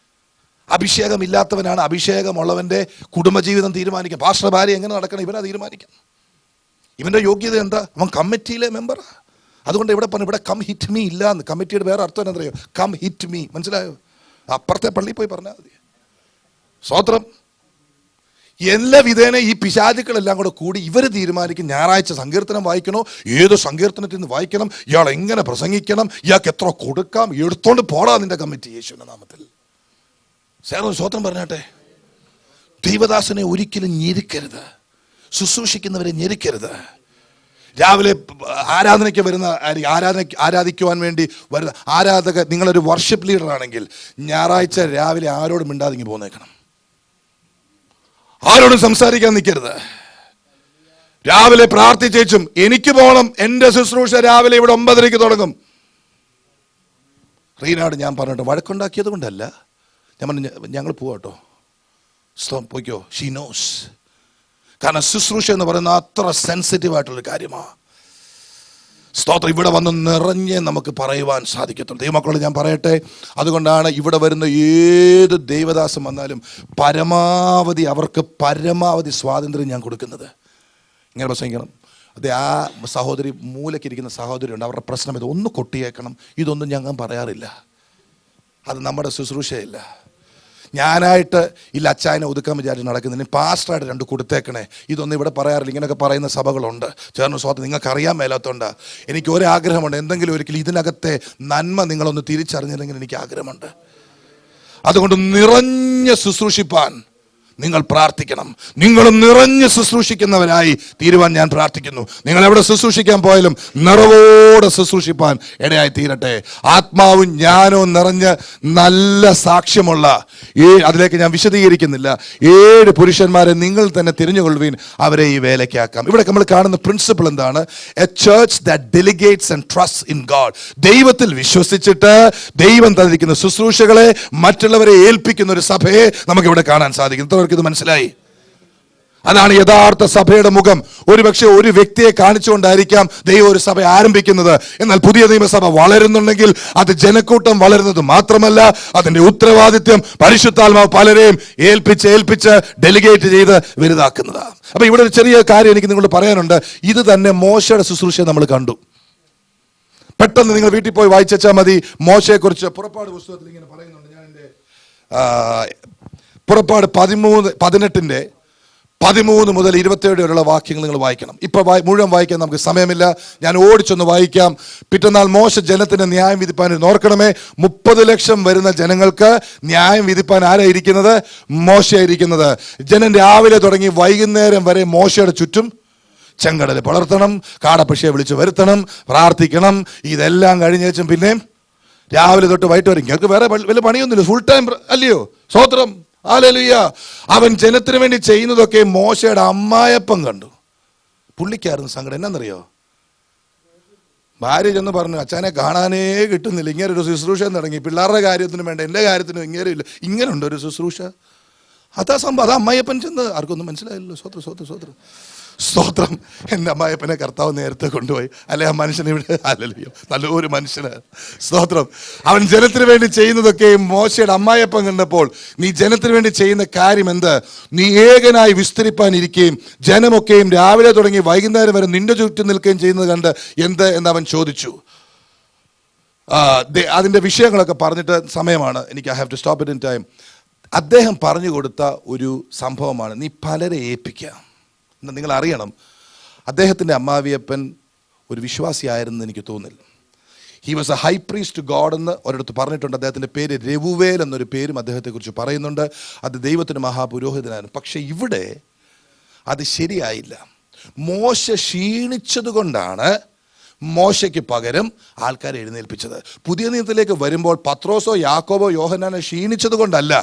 അഭിഷേകമില്ലാത്തവനാണ് അഭിഷേകമുള്ളവൻ്റെ കുടുംബജീവിതം തീരുമാനിക്കുക. പാസ്റ്റർ ഭാര്യ എങ്ങനെ നടക്കണം ഇവനാ തീരുമാനിക്കും. ഇവൻ്റെ യോഗ്യത എന്താ? അവൻ കമ്മിറ്റിയിലെ മെമ്പറാ. അതുകൊണ്ട് ഇവിടെ പറഞ്ഞു, ഇവിടെ കം ഹിറ്റ് മീ ഇല്ല എന്ന്. കമ്മിറ്റിയുടെ വേറെ അർത്ഥം എന്താ അറിയോ? Come hit me. മനസ്സിലായോ? അപ്പുറത്തെ പള്ളിയിൽ പോയി പറഞ്ഞാൽ മതി. സ്വോത്രം. എല്ലാ വിധേന ഈ പിശാചുക്കളെല്ലാം കൂടി ഇവർ തീരുമാനിക്കും ഞായറാഴ്ച സങ്കീർത്തനം വായിക്കണോ, ഏത് സങ്കീർത്തനത്തിൽ നിന്ന് വായിക്കണം, ഇയാൾ എങ്ങനെ പ്രസംഗിക്കണം, ഇയാൾക്ക് എത്ര കൊടുക്കാം, എടുത്തോണ്ട് പോടാ നിന്റെ കമ്മിറ്റി യേശുവിന്റെ നാമത്തിൽ. സ്വോത്രം പറഞ്ഞാട്ടെ. ദൈവദാസനെ ഒരിക്കലും ഞെരുക്കരുത്. ശുശ്രൂഷിക്കുന്നവരെ ഞെരുക്കരുത്. രാവിലെ ആരാധനയ്ക്ക് വരുന്ന ആരാധിക്കുവാൻ വേണ്ടി വരുന്ന ആരാധക, നിങ്ങളൊരു വർഷിപ്പ് ലീഡർ ആണെങ്കിൽ ഞായറാഴ്ച രാവിലെ ആരോടും മിണ്ടാതിങ്ങി പോന്നേക്കണം. ആരോടും സംസാരിക്കാൻ നിൽക്കരുത്. രാവിലെ പ്രാർത്ഥിച്ചേച്ചും എനിക്ക് പോകണം, എൻ്റെ ശുശ്രൂഷ രാവിലെ ഇവിടെ 9:30 തുടങ്ങും. റീനാട് ഞാൻ പറഞ്ഞിട്ട് വഴക്കുണ്ടാക്കിയത് കൊണ്ടല്ല, ഞാൻ പറഞ്ഞു ഞങ്ങൾ പോവാട്ടോ, പോയിക്കോ. She knows. കാരണം ശുശ്രൂഷ എന്ന് പറയുന്നത് അത്ര സെൻസിറ്റീവ് ആയിട്ടുള്ളൊരു കാര്യമാണ്. സ്തോത്രം. ഇവിടെ വന്ന് നിറഞ്ഞേ നമുക്ക് പറയുവാൻ സാധിക്കത്തുള്ളൂ. ദൈവമക്കളോട് ഞാൻ പറയട്ടെ, അതുകൊണ്ടാണ് ഇവിടെ വരുന്ന ഏത് ദൈവദാസം വന്നാലും അവർക്ക് പരമാവധി സ്വാതന്ത്ര്യം ഞാൻ കൊടുക്കുന്നത്. ഇങ്ങനെ പ്രസംഗിക്കണം, അതെ, ആ സഹോദരി മൂലക്കിരിക്കുന്ന സഹോദരി ഉണ്ട്, അവരുടെ പ്രശ്നം ഇത് ഒന്ന് കൊട്ടിയേക്കണം, ഇതൊന്നും ഞങ്ങൾ പറയാറില്ല. അത് നമ്മുടെ ശുശ്രൂഷയില്ല. ഞാനായിട്ട് ഇല്ല അച്ചായനെ ഒതുക്കാൻ വിചാരിച്ച് നടക്കുന്നതിന് പാസ്റ്ററായിട്ട് 2 കൊടുത്തേക്കണേ, ഇതൊന്നും ഇവിടെ പറയാറില്ല. ഇങ്ങനെയൊക്കെ പറയുന്ന സഭകളുണ്ട്. ചേർന്ന് സ്വാതന്ത്ര്യം നിങ്ങൾക്ക് അറിയാൻ മേലാത്തോണ്ട് എനിക്ക് ഒരാഗ്രഹമുണ്ട്, എന്തെങ്കിലും ഒരിക്കലും ഇതിനകത്തെ നന്മ നിങ്ങളൊന്ന് തിരിച്ചറിഞ്ഞില്ലെങ്കിൽ എനിക്ക് ആഗ്രഹമുണ്ട്. അതുകൊണ്ട് നിറഞ്ഞ് ശുശ്രൂഷിപ്പാൻ നിങ്ങൾ പ്രാർത്ഥിക്കണം. നിങ്ങളും നിറഞ്ഞ് ശുശ്രൂഷിക്കുന്നവരായി തീരുവാൻ ഞാൻ പ്രാർത്ഥിക്കുന്നു. നിങ്ങൾ എവിടെ ശുശ്രൂഷിക്കാൻ പോയാലും നിറവോടെ ശുശ്രൂഷിപ്പാൻ ഇടയായി തീരട്ടെ. ആത്മാവും ജ്ഞാനവും നിറഞ്ഞ് നല്ല സാക്ഷ്യമുള്ള അതിലേക്ക് ഞാൻ വിശദീകരിക്കുന്നില്ല 7 പുരുഷന്മാരെ നിങ്ങൾ തന്നെ തിരഞ്ഞുകൊള്ളുവീൻ, അവരെ ഈ വേലയ്ക്കാക്കാം. ഇവിടെ നമ്മൾ കാണുന്ന പ്രിൻസിപ്പിൾ എന്താണ്? A church that delegates and trust in God. ദൈവത്തിൽ വിശ്വസിച്ചിട്ട് ദൈവം തന്നിരിക്കുന്ന ശുശ്രൂഷകളെ മറ്റുള്ളവരെ ഏൽപ്പിക്കുന്ന ഒരു സഭയെ നമുക്ക് ഇവിടെ കാണാൻ സാധിക്കും. ഇത് മനസ്സിലായി? അതാണ് യഥാർത്ഥ സഭയുടെ മുഖം. ഒരുപക്ഷെ ഒരു വ്യക്തിയെ കാണിച്ചുകൊണ്ടായിരിക്കാം ദൈവം ഒരു സഭ ആരംഭിക്കുന്നത്. എന്നാൽ പുതിയ നിയമസഭ വളരുന്നുണ്ടെങ്കിൽ അത് ജനക്കൂട്ടം വളരുന്നത് മാത്രമല്ല, അതിന്റെ ഉത്തരവാദിത്വം പരിശുദ്ധാത്മാവ് പലരെയും ഏൽപ്പിച്ച് ഡെലിഗേറ്റ് ചെയ്ത് വലുതാക്കുന്നതാണ്. അപ്പൊ ഇവിടെ ഒരു ചെറിയ കാര്യം എനിക്ക് നിങ്ങളോട് പറയാനുണ്ട്. ഇത് തന്നെ മോശയുടെ ശുശ്രൂഷ നമ്മൾ കണ്ടു. പെട്ടെന്ന് നിങ്ങൾ വീട്ടിൽ പോയി വായിച്ചാൽ മതി. മോശയെ കുറിച്ച് പുറപ്പാട് പുസ്തകത്തിൽ ഇങ്ങനെ പറയുന്നുണ്ട്. ഞാൻ എൻ്റെ പുറപ്പാട് 13 മുതൽ 27 വരെയുള്ള വാക്യങ്ങൾ നിങ്ങൾ വായിക്കണം. ഇപ്പൊ മുഴുവൻ വായിക്കാൻ നമുക്ക് സമയമില്ല, ഞാൻ ഓടിച്ചൊന്ന് വായിക്കാം. പിറ്റന്നാൾ മോശ ജനത്തിന് ന്യായം വിധിപ്പാൻ ഓർക്കണമേ, 30 ലക്ഷം വരുന്ന ജനങ്ങൾക്ക് ന്യായം വിധിപ്പാൻ ആരായിരിക്കുന്നത്? മോശയായിരിക്കുന്നത്. ജനം രാവിലെ തുടങ്ങി വൈകുന്നേരം വരെ മോശയുടെ ചുറ്റും ചെങ്കടൽ പളർത്തണം, കാടപ്പക്ഷിയെ വിളിച്ച് വരുത്തണം, പ്രാർത്ഥിക്കണം. ഇതെല്ലാം കഴിഞ്ഞേച്ചും പിന്നെ രാവിലെ തൊട്ട് വൈകിട്ട് വരെ ഞങ്ങൾക്ക് വേറെ വലിയ പണിയൊന്നുമില്ല, ഫുൾ ടൈം അല്ലയോ? സ്തോത്രം, ഹല്ലേലൂയ. അവൻ ജനത്തിന് വേണ്ടി ചെയ്യുന്നതൊക്കെ മോശയുടെ അമ്മായപ്പൻ കണ്ടു. പുള്ളിക്കായിരുന്നു സങ്കടം. എന്നറിയോ? ഭാര്യ ചെന്ന് പറഞ്ഞു, അച്ഛനെ കാണാനേ കിട്ടുന്നില്ല, ഇങ്ങനെ ഒരു ശുശ്രൂഷ തുടങ്ങി, പിള്ളേരുടെ കാര്യത്തിനും വേണ്ട, എൻ്റെ കാര്യത്തിനും ഇങ്ങനെ ഇല്ല, ഇങ്ങനെ ഉണ്ട് ഒരു ശുശ്രൂഷ. അതാ സംഭവം. അതാ അമ്മായപ്പൻ ചെന്ന്. ആർക്കൊന്നും മനസ്സിലായില്ലല്ലോ. സ്തോത്രം. എൻ്റെ അമ്മായപ്പനെ കർത്താവ് നേരത്തെ കൊണ്ടുപോയി. അല്ലെ ആ മനുഷ്യനെ ഇവിടെ അല്ലല്ലോ, നല്ലൊരു മനുഷ്യന്. സ്തോത്രം. അവൻ ജനത്തിന് വേണ്ടി ചെയ്യുന്നതൊക്കെയും മോശയുടെ അമ്മായപ്പൻ കണ്ടപ്പോൾ, നീ ജനത്തിന് വേണ്ടി ചെയ്യുന്ന കാര്യം എന്ത്? നീ ഏകനായി വിസ്തരിപ്പാനിരിക്കുകയും ജനമൊക്കെയും രാവിലെ തുടങ്ങി വൈകുന്നേരം വരെ നിന്റെ ചുറ്റും നിൽക്കുകയും ചെയ്യുന്നത് കണ്ട് എന്ത് എന്ന് അവൻ ചോദിച്ചു. അതിൻ്റെ വിഷയങ്ങളൊക്കെ പറഞ്ഞിട്ട് സമയമാണ് എനിക്ക്. I have to stop it in time. അദ്ദേഹം പറഞ്ഞു കൊടുത്ത ഒരു സംഭവമാണ്, നീ പലരെ ഏൽപ്പിക്കാം. നിങ്ങൾ അറിയണം, അദ്ദേഹത്തിൻ്റെ അമ്മാവിയപ്പൻ ഒരു വിശ്വാസിയായിരുന്നു എനിക്ക് തോന്നുന്നില്ല. He was a high priest to God എന്ന് ഒരിടത്ത് പറഞ്ഞിട്ടുണ്ട്. അദ്ദേഹത്തിൻ്റെ പേര് രഘുവേൽ എന്നൊരു പേരും അദ്ദേഹത്തെക്കുറിച്ച് പറയുന്നുണ്ട്. അത് ദൈവത്തിന് മഹാപുരോഹിതനായിരുന്നു. പക്ഷെ ഇവിടെ അത് ശരിയായില്ല. മോശ ക്ഷീണിച്ചത് കൊണ്ടാണ് മോശയ്ക്ക് പകരം ആൾക്കാരെ എഴുന്നേൽപ്പിച്ചത്. പുതിയ നിയമത്തിലേക്ക് വരുമ്പോൾ പത്രോസോ യാക്കോബോ യോഹന്നാനോ ക്ഷീണിച്ചത് കൊണ്ടല്ല,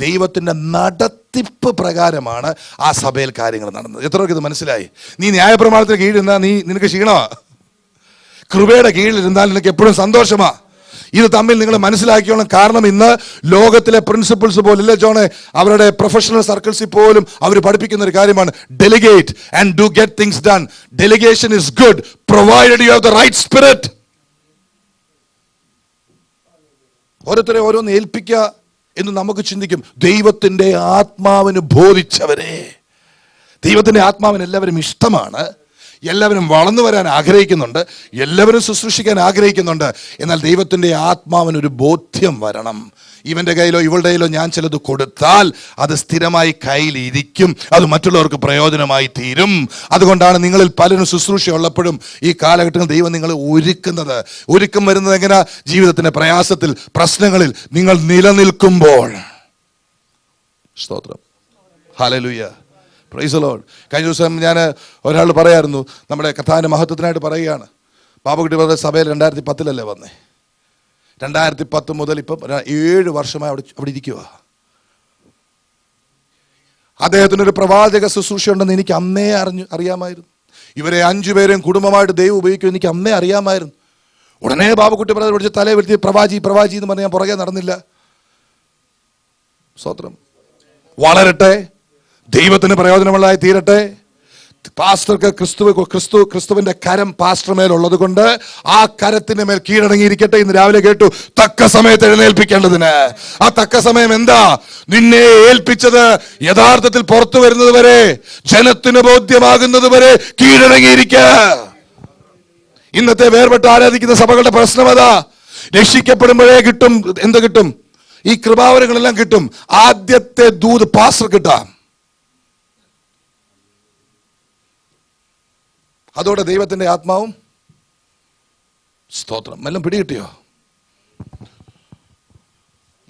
ദൈവത്തിൻ്റെ നടത്തിപ്പ് പ്രകാരമാണ് ആ സഭയിൽ കാര്യങ്ങൾ നടന്നത്. എത്ര പേർക്ക് ഇത് മനസ്സിലായി? നീ ന്യായപ്രമാണത്തിന് കീഴിലിരുന്നാൽ നിനക്ക് ക്ഷീണമാ, കൃപയുടെ കീഴിലിരുന്നാൽ നിനക്ക് എപ്പോഴും സന്തോഷമാ. ഇത് തമ്മിൽ നിങ്ങൾ മനസ്സിലാക്കിയോളാം. കാരണം ഇന്ന് ലോകത്തിലെ പ്രിൻസിപ്പിൾസ് പോലില്ല ജോണെ, അവരുടെ പ്രൊഫഷണൽ സർക്കിൾസിൽ പോലും അവർ പഠിപ്പിക്കുന്ന ഒരു കാര്യമാണ്, delegate and do get things done. Delegation is good provided you have the right spirit. ഓരോരുത്തരെ ഓരോന്ന് ഏൽപ്പിക്കുക എന്ന് നമുക്ക് ചിന്തിക്കും. ദൈവത്തിൻ്റെ ആത്മാവിന് ബോധിച്ചവരെ, ദൈവത്തിൻ്റെ ആത്മാവിന് എല്ലാവരും ഇഷ്ടമാണ്, എല്ലാവരും വളർന്നു വരാൻ ആഗ്രഹിക്കുന്നുണ്ട്, എല്ലാവരും ശുശ്രൂഷിക്കാൻ ആഗ്രഹിക്കുന്നുണ്ട്. എന്നാൽ ദൈവത്തിൻ്റെ ആത്മാവിനൊരു ബോധ്യം വരണം. ഇവൻ്റെ കയ്യിലോ ഇവളുടെ കയ്യിലോ ഞാൻ ചിലത് കൊടുത്താൽ അത് സ്ഥിരമായി കയ്യിലിരിക്കും, അത് മറ്റുള്ളവർക്ക് പ്രയോജനമായി തീരും. അതുകൊണ്ടാണ് നിങ്ങളിൽ പലരും ശുശ്രൂഷ ഉള്ളപ്പോഴും ഈ കാലഘട്ടത്തിൽ ദൈവം നിങ്ങളെ ഒരുക്കുന്നത്. ഒരുക്കം വരുന്നത് എങ്ങനെ? ജീവിതത്തിൻ്റെ പ്രയാസത്തിൽ, പ്രശ്നങ്ങളിൽ നിങ്ങൾ നിലനിൽക്കുമ്പോൾ. സ്തോത്രം, ഹല്ലേലൂയ, പ്രൈസ് ദി ലോർഡ്. കഴിഞ്ഞ ദിവസം ഞാൻ ഒരാൾ പറയായിരുന്നു, നമ്മുടെ കഥാവിൻ്റെ മഹത്വത്തിനായിട്ട് പറയുകയാണ്, ബാബുക്കുട്ടി ബ്രദർ സഭയിൽ 2010 വന്നേ. 2010 മുതൽ ഇപ്പം 7 വർഷമായി അവിടെ ഇരിക്കുക. അദ്ദേഹത്തിനൊരു പ്രവാചക ശുശ്രൂഷ ഉണ്ടെന്ന് എനിക്ക് അന്നേ അറിയാമായിരുന്നു. ഇവരെ 5 പേരെയും കുടുംബമായിട്ട് ദൈവം ഉപയോഗിക്കുമെന്ന് എനിക്ക് അന്നേ അറിയാമായിരുന്നു. ഉടനെ ബാബുക്കുട്ടി ബ്രദർ വിളിച്ച് തലയെ വിളിച്ച് പ്രവാചി എന്ന് പറഞ്ഞ് ഞാൻ പുറകെ നടന്നില്ല. സ്തോത്രം. വളരട്ടെ, ദൈവത്തിന് പ്രയോജനമുള്ളതായി തീരട്ടെ. പാസ്റ്റർക്ക് ക്രിസ്തുവിന്റെ കരം പാസ്റ്റർ മേലുള്ളത് കൊണ്ട് ആ കരത്തിന്റെ മേൽ കീഴടങ്ങിയിരിക്കട്ടെ. ഇന്ന് രാവിലെ കേട്ടു, തക്ക സമയത്ത് എഴുന്നേൽപ്പിക്കേണ്ടതിന്. ആ തക്ക സമയം എന്താ? നിന്നെ ഏൽപ്പിച്ചത് യഥാർത്ഥത്തിൽ പുറത്തു വരുന്നത് വരെ, ജനത്തിന് ബോധ്യമാകുന്നത് വരെ കീഴടങ്ങിയിരിക്ക. ഇന്നത്തെ വേർപെട്ട് ആരാധിക്കുന്ന സഭകളുടെ പ്രശ്നം അതാ. രക്ഷിക്കപ്പെടുമ്പോഴേ കിട്ടും, എന്ത് കിട്ടും? ഈ കൃപാവരങ്ങളെല്ലാം കിട്ടും. ആദ്യത്തെ ദൂത് പാസ്റ്റർ കിട്ടാം. അതോടെ ദൈവത്തിന്റെ ആത്മാവും സ്തോത്രം എല്ലാം പിടികിട്ടിയോ?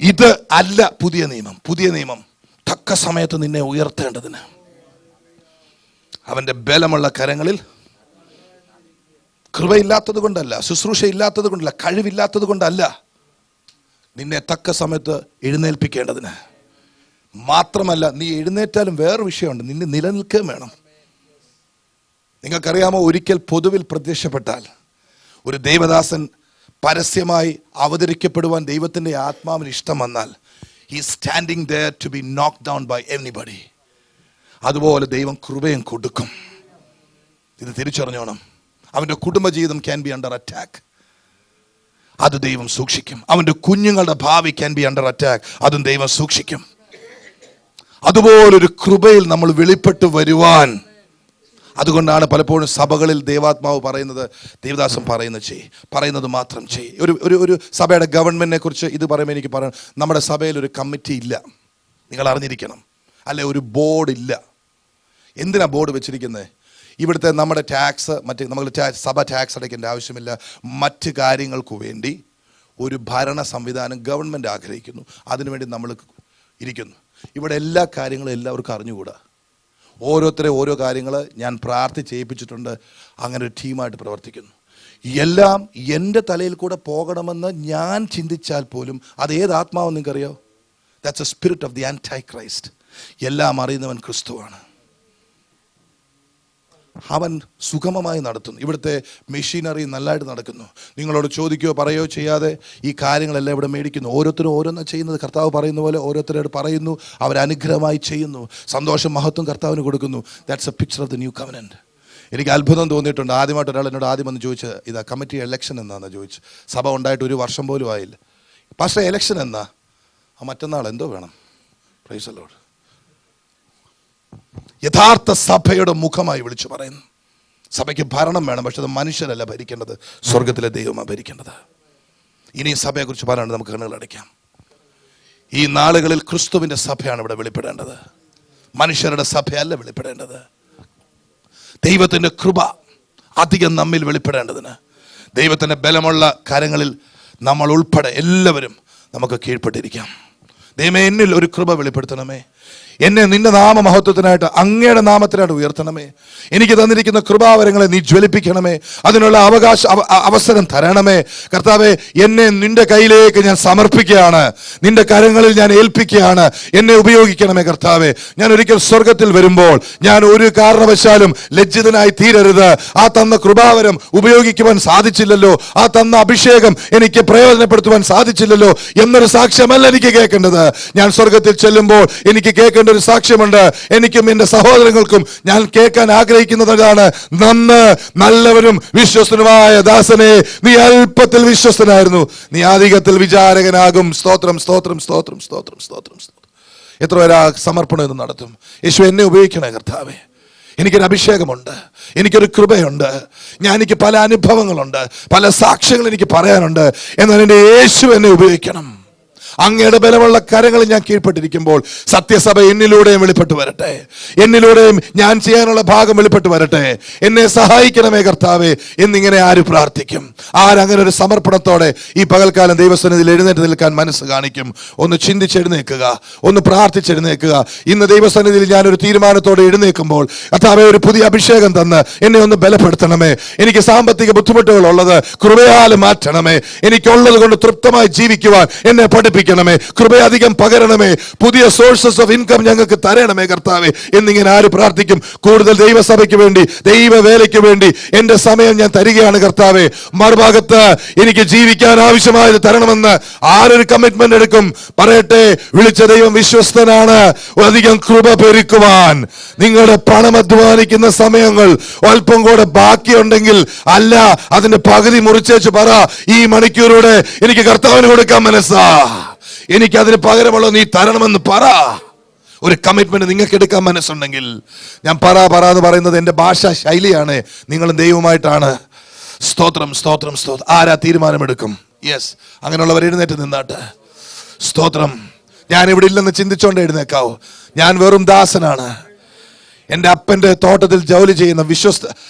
ഇത് അല്ല പുതിയ നിയമം. പുതിയ നിയമം തക്ക സമയത്ത് നിന്നെ ഉയർത്തേണ്ടതിന് അവന്റെ ബലമുള്ള കരങ്ങളിൽ, കൃപയില്ലാത്തത് കൊണ്ടല്ല, ശുശ്രൂഷ ഇല്ലാത്തത് കൊണ്ടല്ല, കഴിവില്ലാത്തത് കൊണ്ടല്ല, നിന്നെ തക്ക സമയത്ത് എഴുന്നേൽപ്പിക്കേണ്ടതിന്. മാത്രമല്ല, നീ എഴുന്നേറ്റാലും വേറൊരു വിഷയമുണ്ട്, നിന്നെ നിലനിൽക്കുകയും വേണം. നിങ്ങൾക്കറിയാമോ, ഒരിക്കൽ പൊതുവിൽ പ്രത്യക്ഷപ്പെട്ടാൽ ഒരു ദൈവദാസൻ പരസ്യമായി അവതരിക്കപ്പെടുവാൻ ദൈവത്തിന്റെ ആത്മാവിന് ഇഷ്ടം വന്നാൽ, he standing there to be knock down by anybody. അതുപോലെ ദൈവം കൃപയും കൊടുക്കും. ഇത് തിരിച്ചറിഞ്ഞോണം. അവന്റെ കുടുംബജീവിതം ക്യാൻ ബി അണ്ടർ അറ്റാക്ക്, അത് ദൈവം സൂക്ഷിക്കും. അവന്റെ കുഞ്ഞുങ്ങളുടെ ഭാവി ക്യാൻ ബി അണ്ടർ അറ്റാക്ക്, അതും ദൈവം സൂക്ഷിക്കും. അതുപോലൊരു കൃപയിൽ നമ്മൾ വെളിപ്പെട്ട് വരുവാൻ, അതുകൊണ്ടാണ് പലപ്പോഴും സഭകളിൽ ദൈവാത്മാവ് പറയുന്നത്, ദേവദാസം പറയുന്നത് മാത്രം ചെയ്യ്. ഒരു സഭയുടെ ഗവൺമെന്റിനെ കുറിച്ച് ഇത് പറയുമ്പോൾ എനിക്ക് പറയണം, നമ്മുടെ സഭയിൽ ഒരു കമ്മിറ്റി ഇല്ല, നിങ്ങൾ അറിഞ്ഞിരിക്കണം. അല്ലെ, ഒരു ബോർഡ് ഇല്ല. എന്തിനാ ബോർഡ് വെച്ചിരിക്കുന്നത്? ഇവിടുത്തെ നമ്മുടെ ടാക്സ്, മറ്റ് നമ്മൾ സഭ ടാക്സ് അടയ്ക്കേണ്ട ആവശ്യമില്ല. മറ്റ് കാര്യങ്ങൾക്ക് വേണ്ടി ഒരു ഭരണ സംവിധാനം ഗവൺമെൻറ് ആഗ്രഹിക്കുന്നു. അതിനുവേണ്ടി നമ്മൾ ഇരിക്കുന്നു. ഇവിടെ എല്ലാ കാര്യങ്ങളും എല്ലാവർക്കും അറിഞ്ഞുകൂടാ. ഓരോരുത്തരെ ഓരോ കാര്യങ്ങൾ ഞാൻ പ്രാർത്ഥിച്ചേൽപ്പിച്ചിട്ടുണ്ട്. അങ്ങനെ ഒരു ടീമായിട്ട് പ്രവർത്തിക്കുന്നു. എല്ലാം എൻ്റെ തലയിൽ കൂടെ പോകണമെന്ന് ഞാൻ ചിന്തിച്ചാൽ പോലും അത് ഏത് ആത്മാവെന്ന് നിങ്ങൾക്കറിയോ? That's a spirit of the anti Christ. എല്ലാം അറിയുന്നവൻ ക്രിസ്തുവാണ്. അവൻ സുഗമമായി നടത്തുന്നു. ഇവിടുത്തെ മെഷീനറി നല്ലതായിട്ട് നടക്കുന്നു. നിങ്ങളോട് ചോദിക്കുകയോ പറയുകയോ ചെയ്യാതെ ഈ കാര്യങ്ങളെല്ലാം ഇവിടെ മേടിക്കുന്നു. ഓരോരുത്തരും ഓരോന്നും ചെയ്യുന്നത് കർത്താവ് പറയുന്ന പോലെ ഓരോരുത്തരോട് പറയുന്നു. അവരനുഗ്രഹമായി ചെയ്യുന്നു. സന്തോഷം, മഹത്വം കർത്താവിന് കൊടുക്കുന്നു. That's A picture of the new covenant. എനിക്ക് അത്ഭുതം തോന്നിയിട്ടുണ്ട്. ആദ്യമായിട്ട് ഒരാൾ എന്നോട് ആദ്യം വന്ന് ചോദിച്ചത് ഇതാ, കമ്മിറ്റി ഇലക്ഷൻ എന്നാന്ന് ചോദിച്ചു. സഭ ഉണ്ടായിട്ട് 1 വർഷം പോലും ആയില്ല. പക്ഷേ ഇലക്ഷൻ എന്നാ? മറ്റന്നാൾ എന്തോ വേണം. Praise the Lord. യഥാർത്ഥ സഭയുടെ മുഖമായി വിളിച്ചു പറയുന്നു. സഭയ്ക്ക് ഭരണം വേണം, പക്ഷെ അത് മനുഷ്യരല്ല ഭരിക്കേണ്ടത്, സ്വർഗത്തിലെ ദൈവമാണ് ഭരിക്കേണ്ടത്. ഇനി സഭയെക്കുറിച്ച് പറയാണ്ട് നമുക്ക് കണ്ണുകൾ അടയ്ക്കാം. ഈ നാളുകളിൽ ക്രിസ്തുവിന്റെ സഭയാണ് ഇവിടെ വെളിപ്പെടേണ്ടത്, മനുഷ്യരുടെ സഭയല്ല വെളിപ്പെടേണ്ടത്. ദൈവത്തിന്റെ കൃപ അധികം നമ്മിൽ വെളിപ്പെടേണ്ടതിന് ദൈവത്തിന്റെ ബലമുള്ള കരങ്ങളിൽ നമ്മൾ ഉൾപ്പെടെ എല്ലാവരും നമുക്ക് കീഴ്പ്പെട്ടിരിക്കാം. ദൈവമേ, എന്നിൽ ഒരു കൃപ വെളിപ്പെടുത്തണമേ. എന്നെ നിന്റെ നാമമഹത്വത്തിനായിട്ട്, അങ്ങയുടെ നാമത്തിനായിട്ട് ഉയർത്തണമേ. എനിക്ക് തന്നിരിക്കുന്ന കൃപാവരങ്ങളെ നീ ജ്വലിപ്പിക്കണമേ. അതിനുള്ള അവസരം തരണമേ. കർത്താവേ, എന്നെ നിന്റെ കയ്യിലേക്ക് ഞാൻ സമർപ്പിക്കുകയാണ്. നിന്റെ കരങ്ങളിൽ ഞാൻ ഏൽപ്പിക്കുകയാണ്. എന്നെ ഉപയോഗിക്കണമേ കർത്താവേ. ഞാൻ ഒരിക്കൽ സ്വർഗത്തിൽ വരുമ്പോൾ ഞാൻ ഒരു കാരണവശാലും ലജ്ജിതനായി തീരരുത്. ആ തന്ന കൃപാവരം ഉപയോഗിക്കുവാൻ സാധിച്ചില്ലല്ലോ, ആ തന്ന അഭിഷേകം എനിക്ക് പ്രയോജനപ്പെടുത്തുവാൻ സാധിച്ചില്ലല്ലോ എന്നൊരു സാക്ഷ്യമല്ല എനിക്ക് കേൾക്കേണ്ടത്. ഞാൻ സ്വർഗത്തിൽ ചെല്ലുമ്പോൾ എനിക്ക് കേൾക്കേണ്ട ഒരു സാക്ഷ്യമുണ്ട്. എനിക്കും എന്റെ സഹോദരങ്ങൾക്കും ഞാൻ കേൾക്കാൻ ആഗ്രഹിക്കുന്നതാണ്, നല്ലവനും വിശ്വസ്തനുമായ ദാസനെ, നീ അല്പത്തിൽ വിശ്വസ്തനായിരുന്നു, നീ അധികത്തിൽ വിചാരകനാകും. സ്തോത്രം, സ്തോത്രം, സ്തോത്രം, സ്തോത്രം, സ്തോത്രം, സ്തോത്രം. എത്ര പേരാ സമർപ്പണം എന്ന് നടത്തും? യേശു, എന്നെ ഉപയോഗിക്കണേ കർത്താവേ. എനിക്കൊരു അഭിഷേകമുണ്ട്, എനിക്കൊരു കൃപയുണ്ട്, എനിക്ക് പല അനുഭവങ്ങളുണ്ട്, പല സാക്ഷ്യങ്ങൾ എനിക്ക് പറയാനുണ്ട്. എന്നാൽ എൻ്റെ യേശു എന്നെ ഉപയോഗിക്കണം. അങ്ങയുടെ ബലമുള്ള കരങ്ങളിൽ ഞാൻ കീഴ്പ്പെട്ടിരിക്കുമ്പോൾ സത്യസഭ എന്നിലൂടെയും വെളിപ്പെട്ടു വരട്ടെ. എന്നിലൂടെയും ഞാൻ ചെയ്യാനുള്ള ഭാഗം വെളിപ്പെട്ടു വരട്ടെ. എന്നെ സഹായിക്കണമേ കർത്താവേ എന്നിങ്ങനെ ആര് പ്രാർത്ഥിക്കും? ആരങ്ങനെ ഒരു സമർപ്പണത്തോടെ ഈ പകൽക്കാലം ദൈവസന്നിധിയിൽ എഴുന്നേറ്റ് നിൽക്കാൻ മനസ്സ് കാണിക്കും? ഒന്ന് ചിന്തിച്ചെഴുന്നേൽക്കുക, ഒന്ന് പ്രാർത്ഥിച്ചെഴുന്നേൽക്കുക. ഇന്ന് ദൈവസന്നിധിയിൽ ഞാനൊരു തീരുമാനത്തോടെ എഴുന്നേൽക്കുമ്പോൾ കർത്താവേ, ഒരു പുതിയ അഭിഷേകം തന്ന് എന്നെ ഒന്ന് ബലപ്പെടുത്തണമേ. എനിക്ക് സാമ്പത്തിക ബുദ്ധിമുട്ടുകൾ ഉള്ളത് കൃപയാൽ മാറ്റണമേ. എനിക്കുള്ളത് കൊണ്ട് തൃപ്തമായി ജീവിക്കുവാൻ എന്നെ പഠിപ്പിക്കും. വർദ്ധിപ്പിക്കണമേ, കൃപയധികം പകരണമേ, പുതിയ സോഴ്സസ് ഓഫ് ഇൻകം ഞങ്ങൾക്ക് തരണമേ കർത്താവേ എന്നിങ്ങനെ ആര് പ്രാർത്ഥിക്കും? കൂടുതൽ ദൈവസഭയ്ക്ക് വേണ്ടി, ദൈവവേലയ്ക്ക് വേണ്ടി എന്റെ സമയം ഞാൻ തരികയാണ് കർത്താവേ. മറുഭാഗത്ത് എനിക്ക് ജീവിക്കാൻ ആവശ്യമായത് തരണമെന്ന് ആരൊരു കമ്മിറ്റ്മെന്റ് എടുക്കും? പറയട്ടെ, വിളിച്ച ദൈവം വിശ്വസ്തനാണ്. അധികം കൃപ പെരുക്കുവാൻ നിങ്ങളുടെ പണം അധ്വാനിക്കുന്ന സമയങ്ങൾ അല്പം കൂടെ ബാക്കിയുണ്ടെങ്കിൽ, അല്ല അതിന്റെ പകുതി മുറിച്ചേച്ച് പറ, ഈ മണിക്കൂറോടെ എനിക്ക് കർത്താവിന് കൊടുക്കാൻ മനസ്സാ, എനിക്ക് അതിന് പകരമുള്ള നീ തരണമെന്ന് പറ. ഒരു കമ്മിറ്റ്മെന്റ് നിങ്ങൾക്ക് എടുക്കാൻ മനസ്സുണ്ടെങ്കിൽ, ഞാൻ പറ എന്ന് പറയുന്നത് എന്റെ ഭാഷാ ശൈലിയാണ്. നിങ്ങളും ദൈവമായിട്ടാണ്. സ്തോത്രം, സ്തോത്രം, സ്തോത്രം. ആരാ തീരുമാനമെടുക്കും? യെസ്, അങ്ങനെയുള്ളവർ എഴുന്നേറ്റ് നിന്നാട്ട്. സ്തോത്രം. ഞാൻ ഇവിടെ ഇല്ലെന്ന് ചിന്തിച്ചോണ്ട് എഴുന്നേക്കാവൂ. ഞാൻ വെറും ദാസനാണ്. എൻ്റെ അപ്പന്റെ തോട്ടത്തിൽ ജോലി ചെയ്യുന്ന വിശ്വസ്ത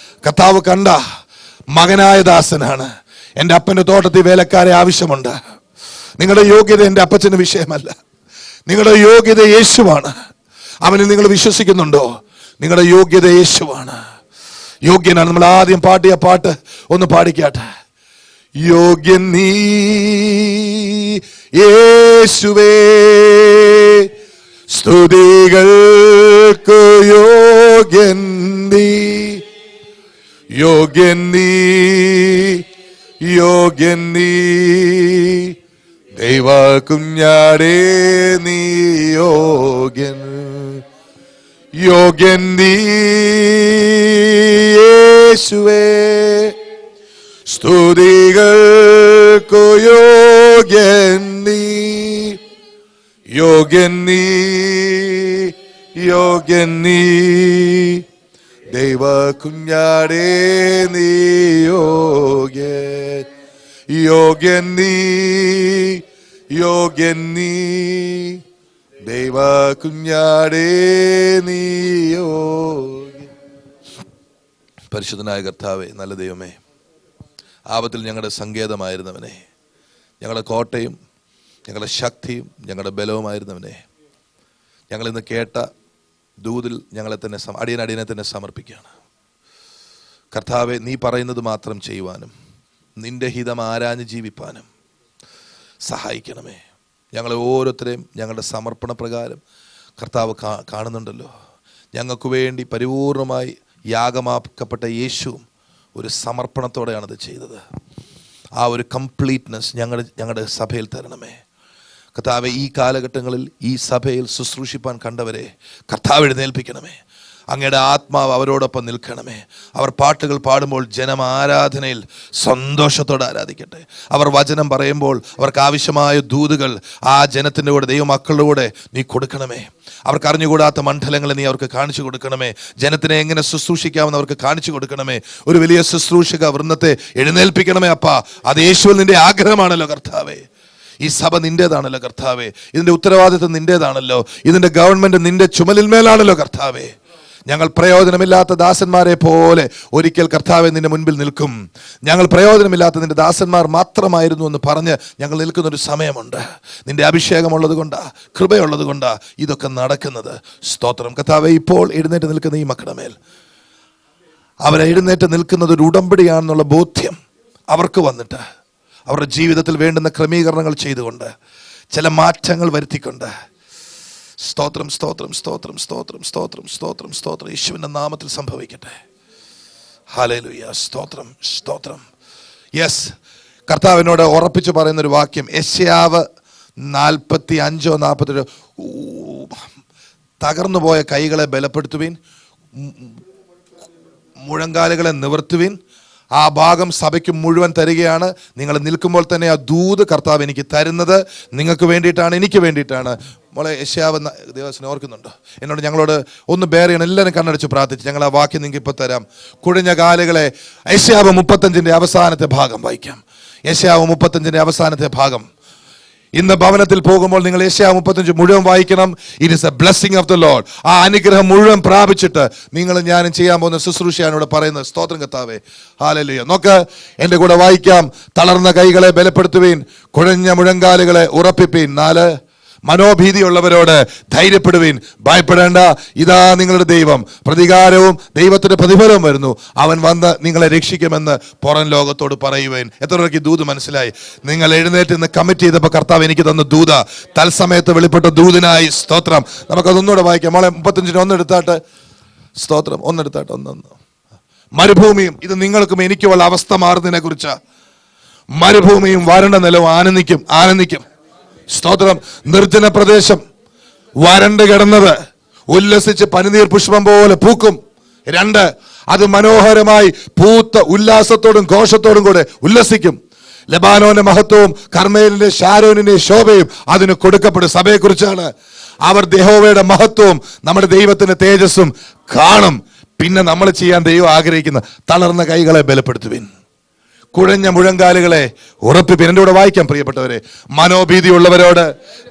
കർത്താവ് കണ്ട മകനായ ദാസനാണ്. എൻ്റെ അപ്പന്റെ തോട്ടത്തിൽ വേലക്കാരെ ആവശ്യമുണ്ട്. നിങ്ങളുടെ യോഗ്യത എൻ്റെ അപ്പച്ചന് വിഷയമല്ല. നിങ്ങളുടെ യോഗ്യത യേശുവാണ്. അവനിൽ നിങ്ങൾ വിശ്വസിക്കുന്നുണ്ടോ? നിങ്ങളുടെ യോഗ്യത യേശുവാണ്. യോഗ്യനാണ്. നമ്മൾ ആദ്യം പാടിയ പാട്ട് ഒന്ന് പാടിക്കാട്ടെ. യോഗ്യൻ നീ യേശുവേ, സ്തുതികൾക്ക് യോഗ്യൻ നീ, യോഗ്യൻ നീ, യോഗ്യൻ നീ, ദൈവ കുഞ്ഞാടേ നീ യോഗ്യൻ, യോഗ്യൻ നീ യേശുവേ, സ്തുതികൾക്കു യോഗ്യൻ നീ, യോഗ്യൻ നീ, യോഗ്യൻ നീ, ദൈവ കുഞ്ഞാടേ നീ യോഗ്യൻ, യോഗ്യൻ നീ, യോഗ്യൻ നീ, ദൈവ കുഞ്ഞാടേ നീ യോഗ്യൻ. പരിശുദ്ധനായ കർത്താവേ, നല്ല ദൈവമേ, ആപത്തിൽ ഞങ്ങളുടെ സങ്കേതമായിരുന്നവനെ, ഞങ്ങളുടെ കോട്ടയും ഞങ്ങളുടെ ശക്തിയും ഞങ്ങളുടെ ബലവുമായിരുന്നവനെ, ഞങ്ങളിന്ന് കേട്ട ദൂതിൽ ഞങ്ങളെ തന്നെ അടിയനെ തന്നെ സമർപ്പിക്കുകയാണ്. കർത്താവെ, നീ പറയുന്നത് മാത്രം ചെയ്യുവാനും നിന്റെ ഹിതം ആരാഞ്ഞ് ജീവിപ്പാനും സഹായിക്കണമേ. ഞങ്ങളെ ഓരോരുത്തരെയും ഞങ്ങളുടെ സമർപ്പണ പ്രകാരം കർത്താവ് കാണുന്നുണ്ടല്ലോ. ഞങ്ങൾക്ക് വേണ്ടി പരിപൂർണമായി യാഗമാക്കപ്പെട്ട യേശുവും ഒരു സമർപ്പണത്തോടെയാണ് ഇത് ചെയ്തത്. ആ ഒരു കംപ്ലീറ്റ്നെസ് ഞങ്ങളുടെ സഭയിൽ തരണമേ കർത്താവെ. ഈ കാലഘട്ടങ്ങളിൽ ഈ സഭയിൽ ശുശ്രൂഷിപ്പാൻ കണ്ടവരെ കർത്താവ് എഴുന്നേൽപ്പിക്കണമേ. അങ്ങയുടെ ആത്മാവ് അവരോടൊപ്പം നിൽക്കണമേ. അവർ പാട്ടുകൾ പാടുമ്പോൾ ജനം ആരാധനയിൽ സന്തോഷത്തോടെ ആരാധിക്കട്ടെ. അവർ വചനം പറയുമ്പോൾ അവർക്ക് ആവശ്യമായ ദൂതുകൾ ആ ജനത്തിൻ്റെ കൂടെ, ദൈവമക്കളുടെ കൂടെ നീ കൊടുക്കണമേ. അവർക്ക് അറിഞ്ഞുകൂടാത്ത മണ്ഡലങ്ങളെ നീ അവർക്ക് കാണിച്ചു കൊടുക്കണമേ. ജനത്തിനെ എങ്ങനെ ശുശ്രൂഷിക്കാമെന്ന് അവർക്ക് കാണിച്ചു കൊടുക്കണമേ. ഒരു വലിയ ശുശ്രൂഷക വൃന്ദത്തെ എഴുന്നേൽപ്പിക്കണമേ അപ്പാ. അത് യേശുവിൽ നിന്റെ ആഗ്രഹമാണല്ലോ കർത്താവേ. ഈ സഭ നിന്റേതാണല്ലോ കർത്താവേ. ഇതിന്റെ ഉത്തരവാദിത്വം നിന്റേതാണല്ലോ. ഇതിന്റെ ഗവൺമെന്റ് നിന്റെ ചുമലിന്മേലാണല്ലോ കർത്താവേ. ഞങ്ങൾ പ്രയോജനമില്ലാത്ത ദാസന്മാരെ പോലെ ഒരിക്കൽ കർത്താവെ നിന്റെ മുൻപിൽ നിൽക്കും. ഞങ്ങൾ പ്രയോജനമില്ലാത്ത നിന്റെ ദാസന്മാർ മാത്രമായിരുന്നു എന്ന് പറഞ്ഞ് ഞങ്ങൾ നിൽക്കുന്നൊരു സമയമുണ്ട്. നിന്റെ അഭിഷേകമുള്ളത് കൊണ്ടാ, കൃപയുള്ളത് കൊണ്ടാ ഇതൊക്കെ നടക്കുന്നത്. സ്തോത്രം കർത്താവെ. ഇപ്പോൾ എഴുന്നേറ്റ് നിൽക്കുന്ന ഈ മക്കളുടെ മേൽ അവരെ എഴുന്നേറ്റ് നിൽക്കുന്നത് ഒരു ഉടമ്പടിയാണെന്നുള്ള ബോധ്യം അവർക്ക് വന്നിട്ട് അവരുടെ ജീവിതത്തിൽ വേണ്ടുന്ന ക്രമീകരണങ്ങൾ ചെയ്തുകൊണ്ട് ചില മാറ്റങ്ങൾ വരുത്തിക്കൊണ്ട് സ്തോത്രം, സ്തോത്രം, സ്തോത്രം, സ്തോത്രം, സ്തോത്രം, സ്തോത്രം, സ്തോത്രം യേശുവിന്റെ നാമത്തിൽ സംഭവിക്കട്ടെ. ഹല്ലേലൂയ. സ്തോത്രം, സ്തോത്രം. യെസ്, കർത്താവിനോട് ഉറപ്പിച്ചു പറയുന്നൊരു വാക്യം യെശയ്യാവ് 45-47 തകർന്നുപോയ കൈകളെ ബലപ്പെടുത്തുവിൻ, മുഴങ്കാലുകളെ നിവർത്തുവിൻ. ആ ഭാഗം സഭയ്ക്ക് മുഴുവൻ തരികയാണ്. നിങ്ങൾ നിൽക്കുമ്പോൾ തന്നെ ആ ദൂത് കർത്താവ് എനിക്ക് തരുന്നത് നിങ്ങൾക്ക് വേണ്ടിയിട്ടാണ്, എനിക്ക് വേണ്ടിയിട്ടാണ്. മോളെ യെശയ്യാവ് ദേവസ്വനെ ഓർക്കുന്നുണ്ടോ? എന്നോട് ഞങ്ങളോട് ഒന്ന് ബെയർ ചെയ്യണം. എല്ലാവരും കണ്ണടച്ച് പ്രാർത്ഥിച്ച് ഞങ്ങൾ ആ വാക്യം നിങ്ങൾക്ക് ഇപ്പോൾ തരാം. കുഴഞ്ഞ കാലുകളെ, യെശയ്യാവ് 35 അവസാനത്തെ ഭാഗം വായിക്കാം. യെശയ്യാവ് 35 അവസാനത്തെ ഭാഗം. ഇന്ന് ഭവനത്തിൽ പോകുമ്പോൾ നിങ്ങൾ യെശയ്യാവ് 35 മുഴുവൻ വായിക്കണം. It is A blessing of the Lord. ആ അനുഗ്രഹം മുഴുവൻ പ്രാപിച്ചിട്ട് നിങ്ങൾ ഞാനും ചെയ്യാൻ പോകുന്ന ശുശ്രൂഷയാണ് ഇവിടെ പറയുന്നത്. സ്തോത്രം കർത്താവേ. ഹല്ലേലൂയ. നോക്ക്, എൻ്റെ കൂടെ വായിക്കാം. തളർന്ന കൈകളെ ബലപ്പെടുത്തുവീൻ, കുഴഞ്ഞ മുഴങ്കാലുകളെ ഉറപ്പിപ്പീൻ. 4 മനോഭീതിയുള്ളവരോട് ധൈര്യപ്പെടുവീൻ, ഭയപ്പെടേണ്ട, ഇതാ നിങ്ങളുടെ ദൈവം, പ്രതികാരവും ദൈവത്തിന്റെ പ്രതിഫലവും വരുന്നു, അവൻ വന്ന് നിങ്ങളെ രക്ഷിക്കുമെന്ന് പുറം ലോകത്തോട് പറയുവേൻ. എത്ര പേർക്ക് ഈ ദൂത് മനസ്സിലായി? നിങ്ങൾ എഴുന്നേറ്റ് ഇന്ന് കമ്മിറ്റ് ചെയ്തപ്പോൾ കർത്താവ് എനിക്ക് തന്ന ദൂത, തത്സമയത്ത് വെളിപ്പെട്ട ദൂതിനായി സ്തോത്രം. നമുക്കതൊന്നുകൂടെ വായിക്കാം. മോളെ 35 ഒന്നെടുത്താട്ട്, സ്തോത്രം, ഒന്നെടുത്താട്ട്, ഒന്ന്. മരുഭൂമിയും, ഇത് നിങ്ങൾക്കും എനിക്കുമുള്ള അവസ്ഥ മാറുന്നതിനെ കുറിച്ച്. മരുഭൂമിയും വരണ്ട നിലവും ആനന്ദിക്കും. സ്തോത്രം. നിർജ്ജന പ്രദേശം വരണ്ട് കിടന്നത് ഉല്ലസിച്ച് പനിനീർ പുഷ്പം പോലെ പൂക്കും. 2, അത് മനോഹരമായി പൂത്ത ഉല്ലാസത്തോടും ഘോഷത്തോടും കൂടെ ഉല്ലസിക്കും. ലബാനോന്റെ മഹത്വവും കർമ്മേലിന്റെ ഷാരോനിന്റെ ശോഭയും അതിന് കൊടുക്കപ്പെടും. സഭയെക്കുറിച്ചാണ്. അവർ യഹോവയുടെ മഹത്വവും നമ്മുടെ ദൈവത്തിന്റെ തേജസ്സും കാണും. പിന്നെ നമ്മൾ ചെയ്യാൻ ദൈവം ആഗ്രഹിക്കുന്ന തളർന്ന കൈകളെ ബലപ്പെടുത്തുവിൻ, കുഴഞ്ഞ മുഴങ്കാലുകളെ ഉറപ്പിപ്പിൻ. എൻ്റെ കൂടെ വായിക്കാം പ്രിയപ്പെട്ടവരെ. മനോഭീതിയുള്ളവരോട്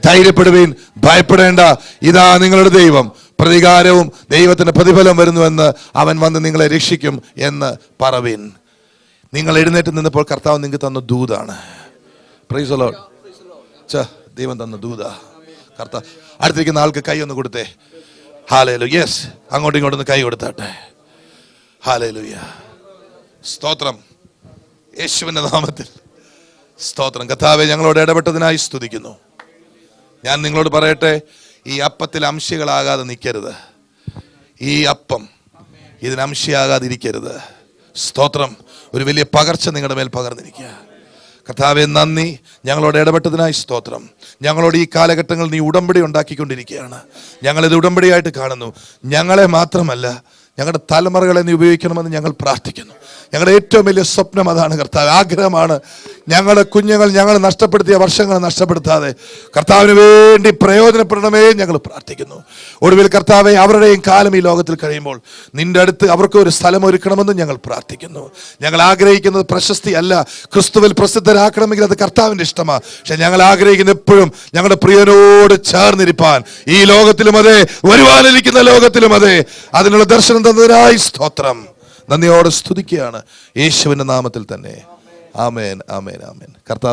ധൈര്യപ്പെടുവീൻ, ഭയപ്പെടേണ്ട, ഇതാ നിങ്ങളുടെ ദൈവം, പ്രതികാരവും ദൈവത്തിന്റെ പ്രതിഫലം വരുന്നുവെന്ന്, അവൻ വന്ന് നിങ്ങളെ രക്ഷിക്കും എന്ന് പറവീൻ. നിങ്ങൾ എഴുന്നേറ്റ് നിന്നപ്പോൾ കർത്താവ് നിങ്ങൾക്ക് തന്ന ദൂതാണ്. Praise the Lord. ദൈവം തന്ന ദൂത കർത്താവ്. അടുത്തിരിക്കുന്ന ആൾക്ക് കൈ ഒന്ന് കൊടുത്തേ. ഹല്ലേലൂയ. യെസ്, അങ്ങോട്ടും ഇങ്ങോട്ടൊന്ന് കൈ കൊടുത്താട്ടെ. ഹല്ലേലൂയ. സ്തോത്രം. യേശുവിന്റെ നാമത്തിൽ സ്തോത്രം. കർത്താവേ, ഞങ്ങളോട് ഇടപെട്ടതിനായി സ്തുതിക്കുന്നു. ഞാൻ നിങ്ങളോട് പറയട്ടെ, ഈ അപ്പത്തിൽ അംശികളാകാതെ നിൽക്കരുത്. ഈ അപ്പം ഇതിന് അംശിയാകാതിരിക്കരുത്. സ്തോത്രം. ഒരു വലിയ പകർച്ച നിങ്ങളുടെ മേൽ പകർന്നിരിക്കുക. കർത്താവേ, നന്ദി. ഞങ്ങളോട് ഇടപെട്ടതിനായി സ്തോത്രം. ഞങ്ങളോട് ഈ കാലഘട്ടങ്ങൾ നീ ഉടമ്പടി ഉണ്ടാക്കിക്കൊണ്ടിരിക്കുകയാണ്. ഞങ്ങളിത് ഉടമ്പടിയായിട്ട് കാണുന്നു. ഞങ്ങളെ മാത്രമല്ല, ഞങ്ങളുടെ തലമുറകളെ നീ ഉപയോഗിക്കണമെന്ന് ഞങ്ങൾ പ്രാർത്ഥിക്കുന്നു. ഞങ്ങളുടെ ഏറ്റവും വലിയ സ്വപ്നം അതാണ് കർത്താവ്, ആഗ്രഹമാണ്. ഞങ്ങളുടെ കുഞ്ഞുങ്ങൾ ഞങ്ങൾ നഷ്ടപ്പെടുത്തിയ വർഷങ്ങൾ നഷ്ടപ്പെടുത്താതെ കർത്താവിന് വേണ്ടി പ്രയോജനപ്പെടണമേ ഞങ്ങൾ പ്രാർത്ഥിക്കുന്നു. ഒടുവിൽ കർത്താവെ, അവരുടെയും കാലം ഈ ലോകത്തിൽ കഴിയുമ്പോൾ നിന്റെ അടുത്ത് അവർക്ക് ഒരു സ്ഥലം ഒരുക്കണമെന്ന് ഞങ്ങൾ പ്രാർത്ഥിക്കുന്നു. ഞങ്ങൾ ആഗ്രഹിക്കുന്നത് പ്രശസ്തി അല്ല. ക്രിസ്തുവിൽ പ്രസിദ്ധരാക്കണമെങ്കിൽ അത് കർത്താവിന്റെ ഇഷ്ടമാണ്. പക്ഷെ ഞങ്ങൾ ആഗ്രഹിക്കുന്ന എപ്പോഴും ഞങ്ങളുടെ പ്രിയനോട് ചേർന്നിരിപ്പാൻ, ഈ ലോകത്തിലും അതെ, വരുവാനിരിക്കുന്ന ലോകത്തിലും അതെ, അതിനുള്ള ദർശനം തന്നതിനായി സ്തോത്രം. നന്ദിയോടെ സ്തുതിക്കുകയാണ് യേശുവിന്റെ നാമത്തിൽ തന്നെ. ആമേൻ, ആമേൻ, ആമേൻ. കർത്താവ്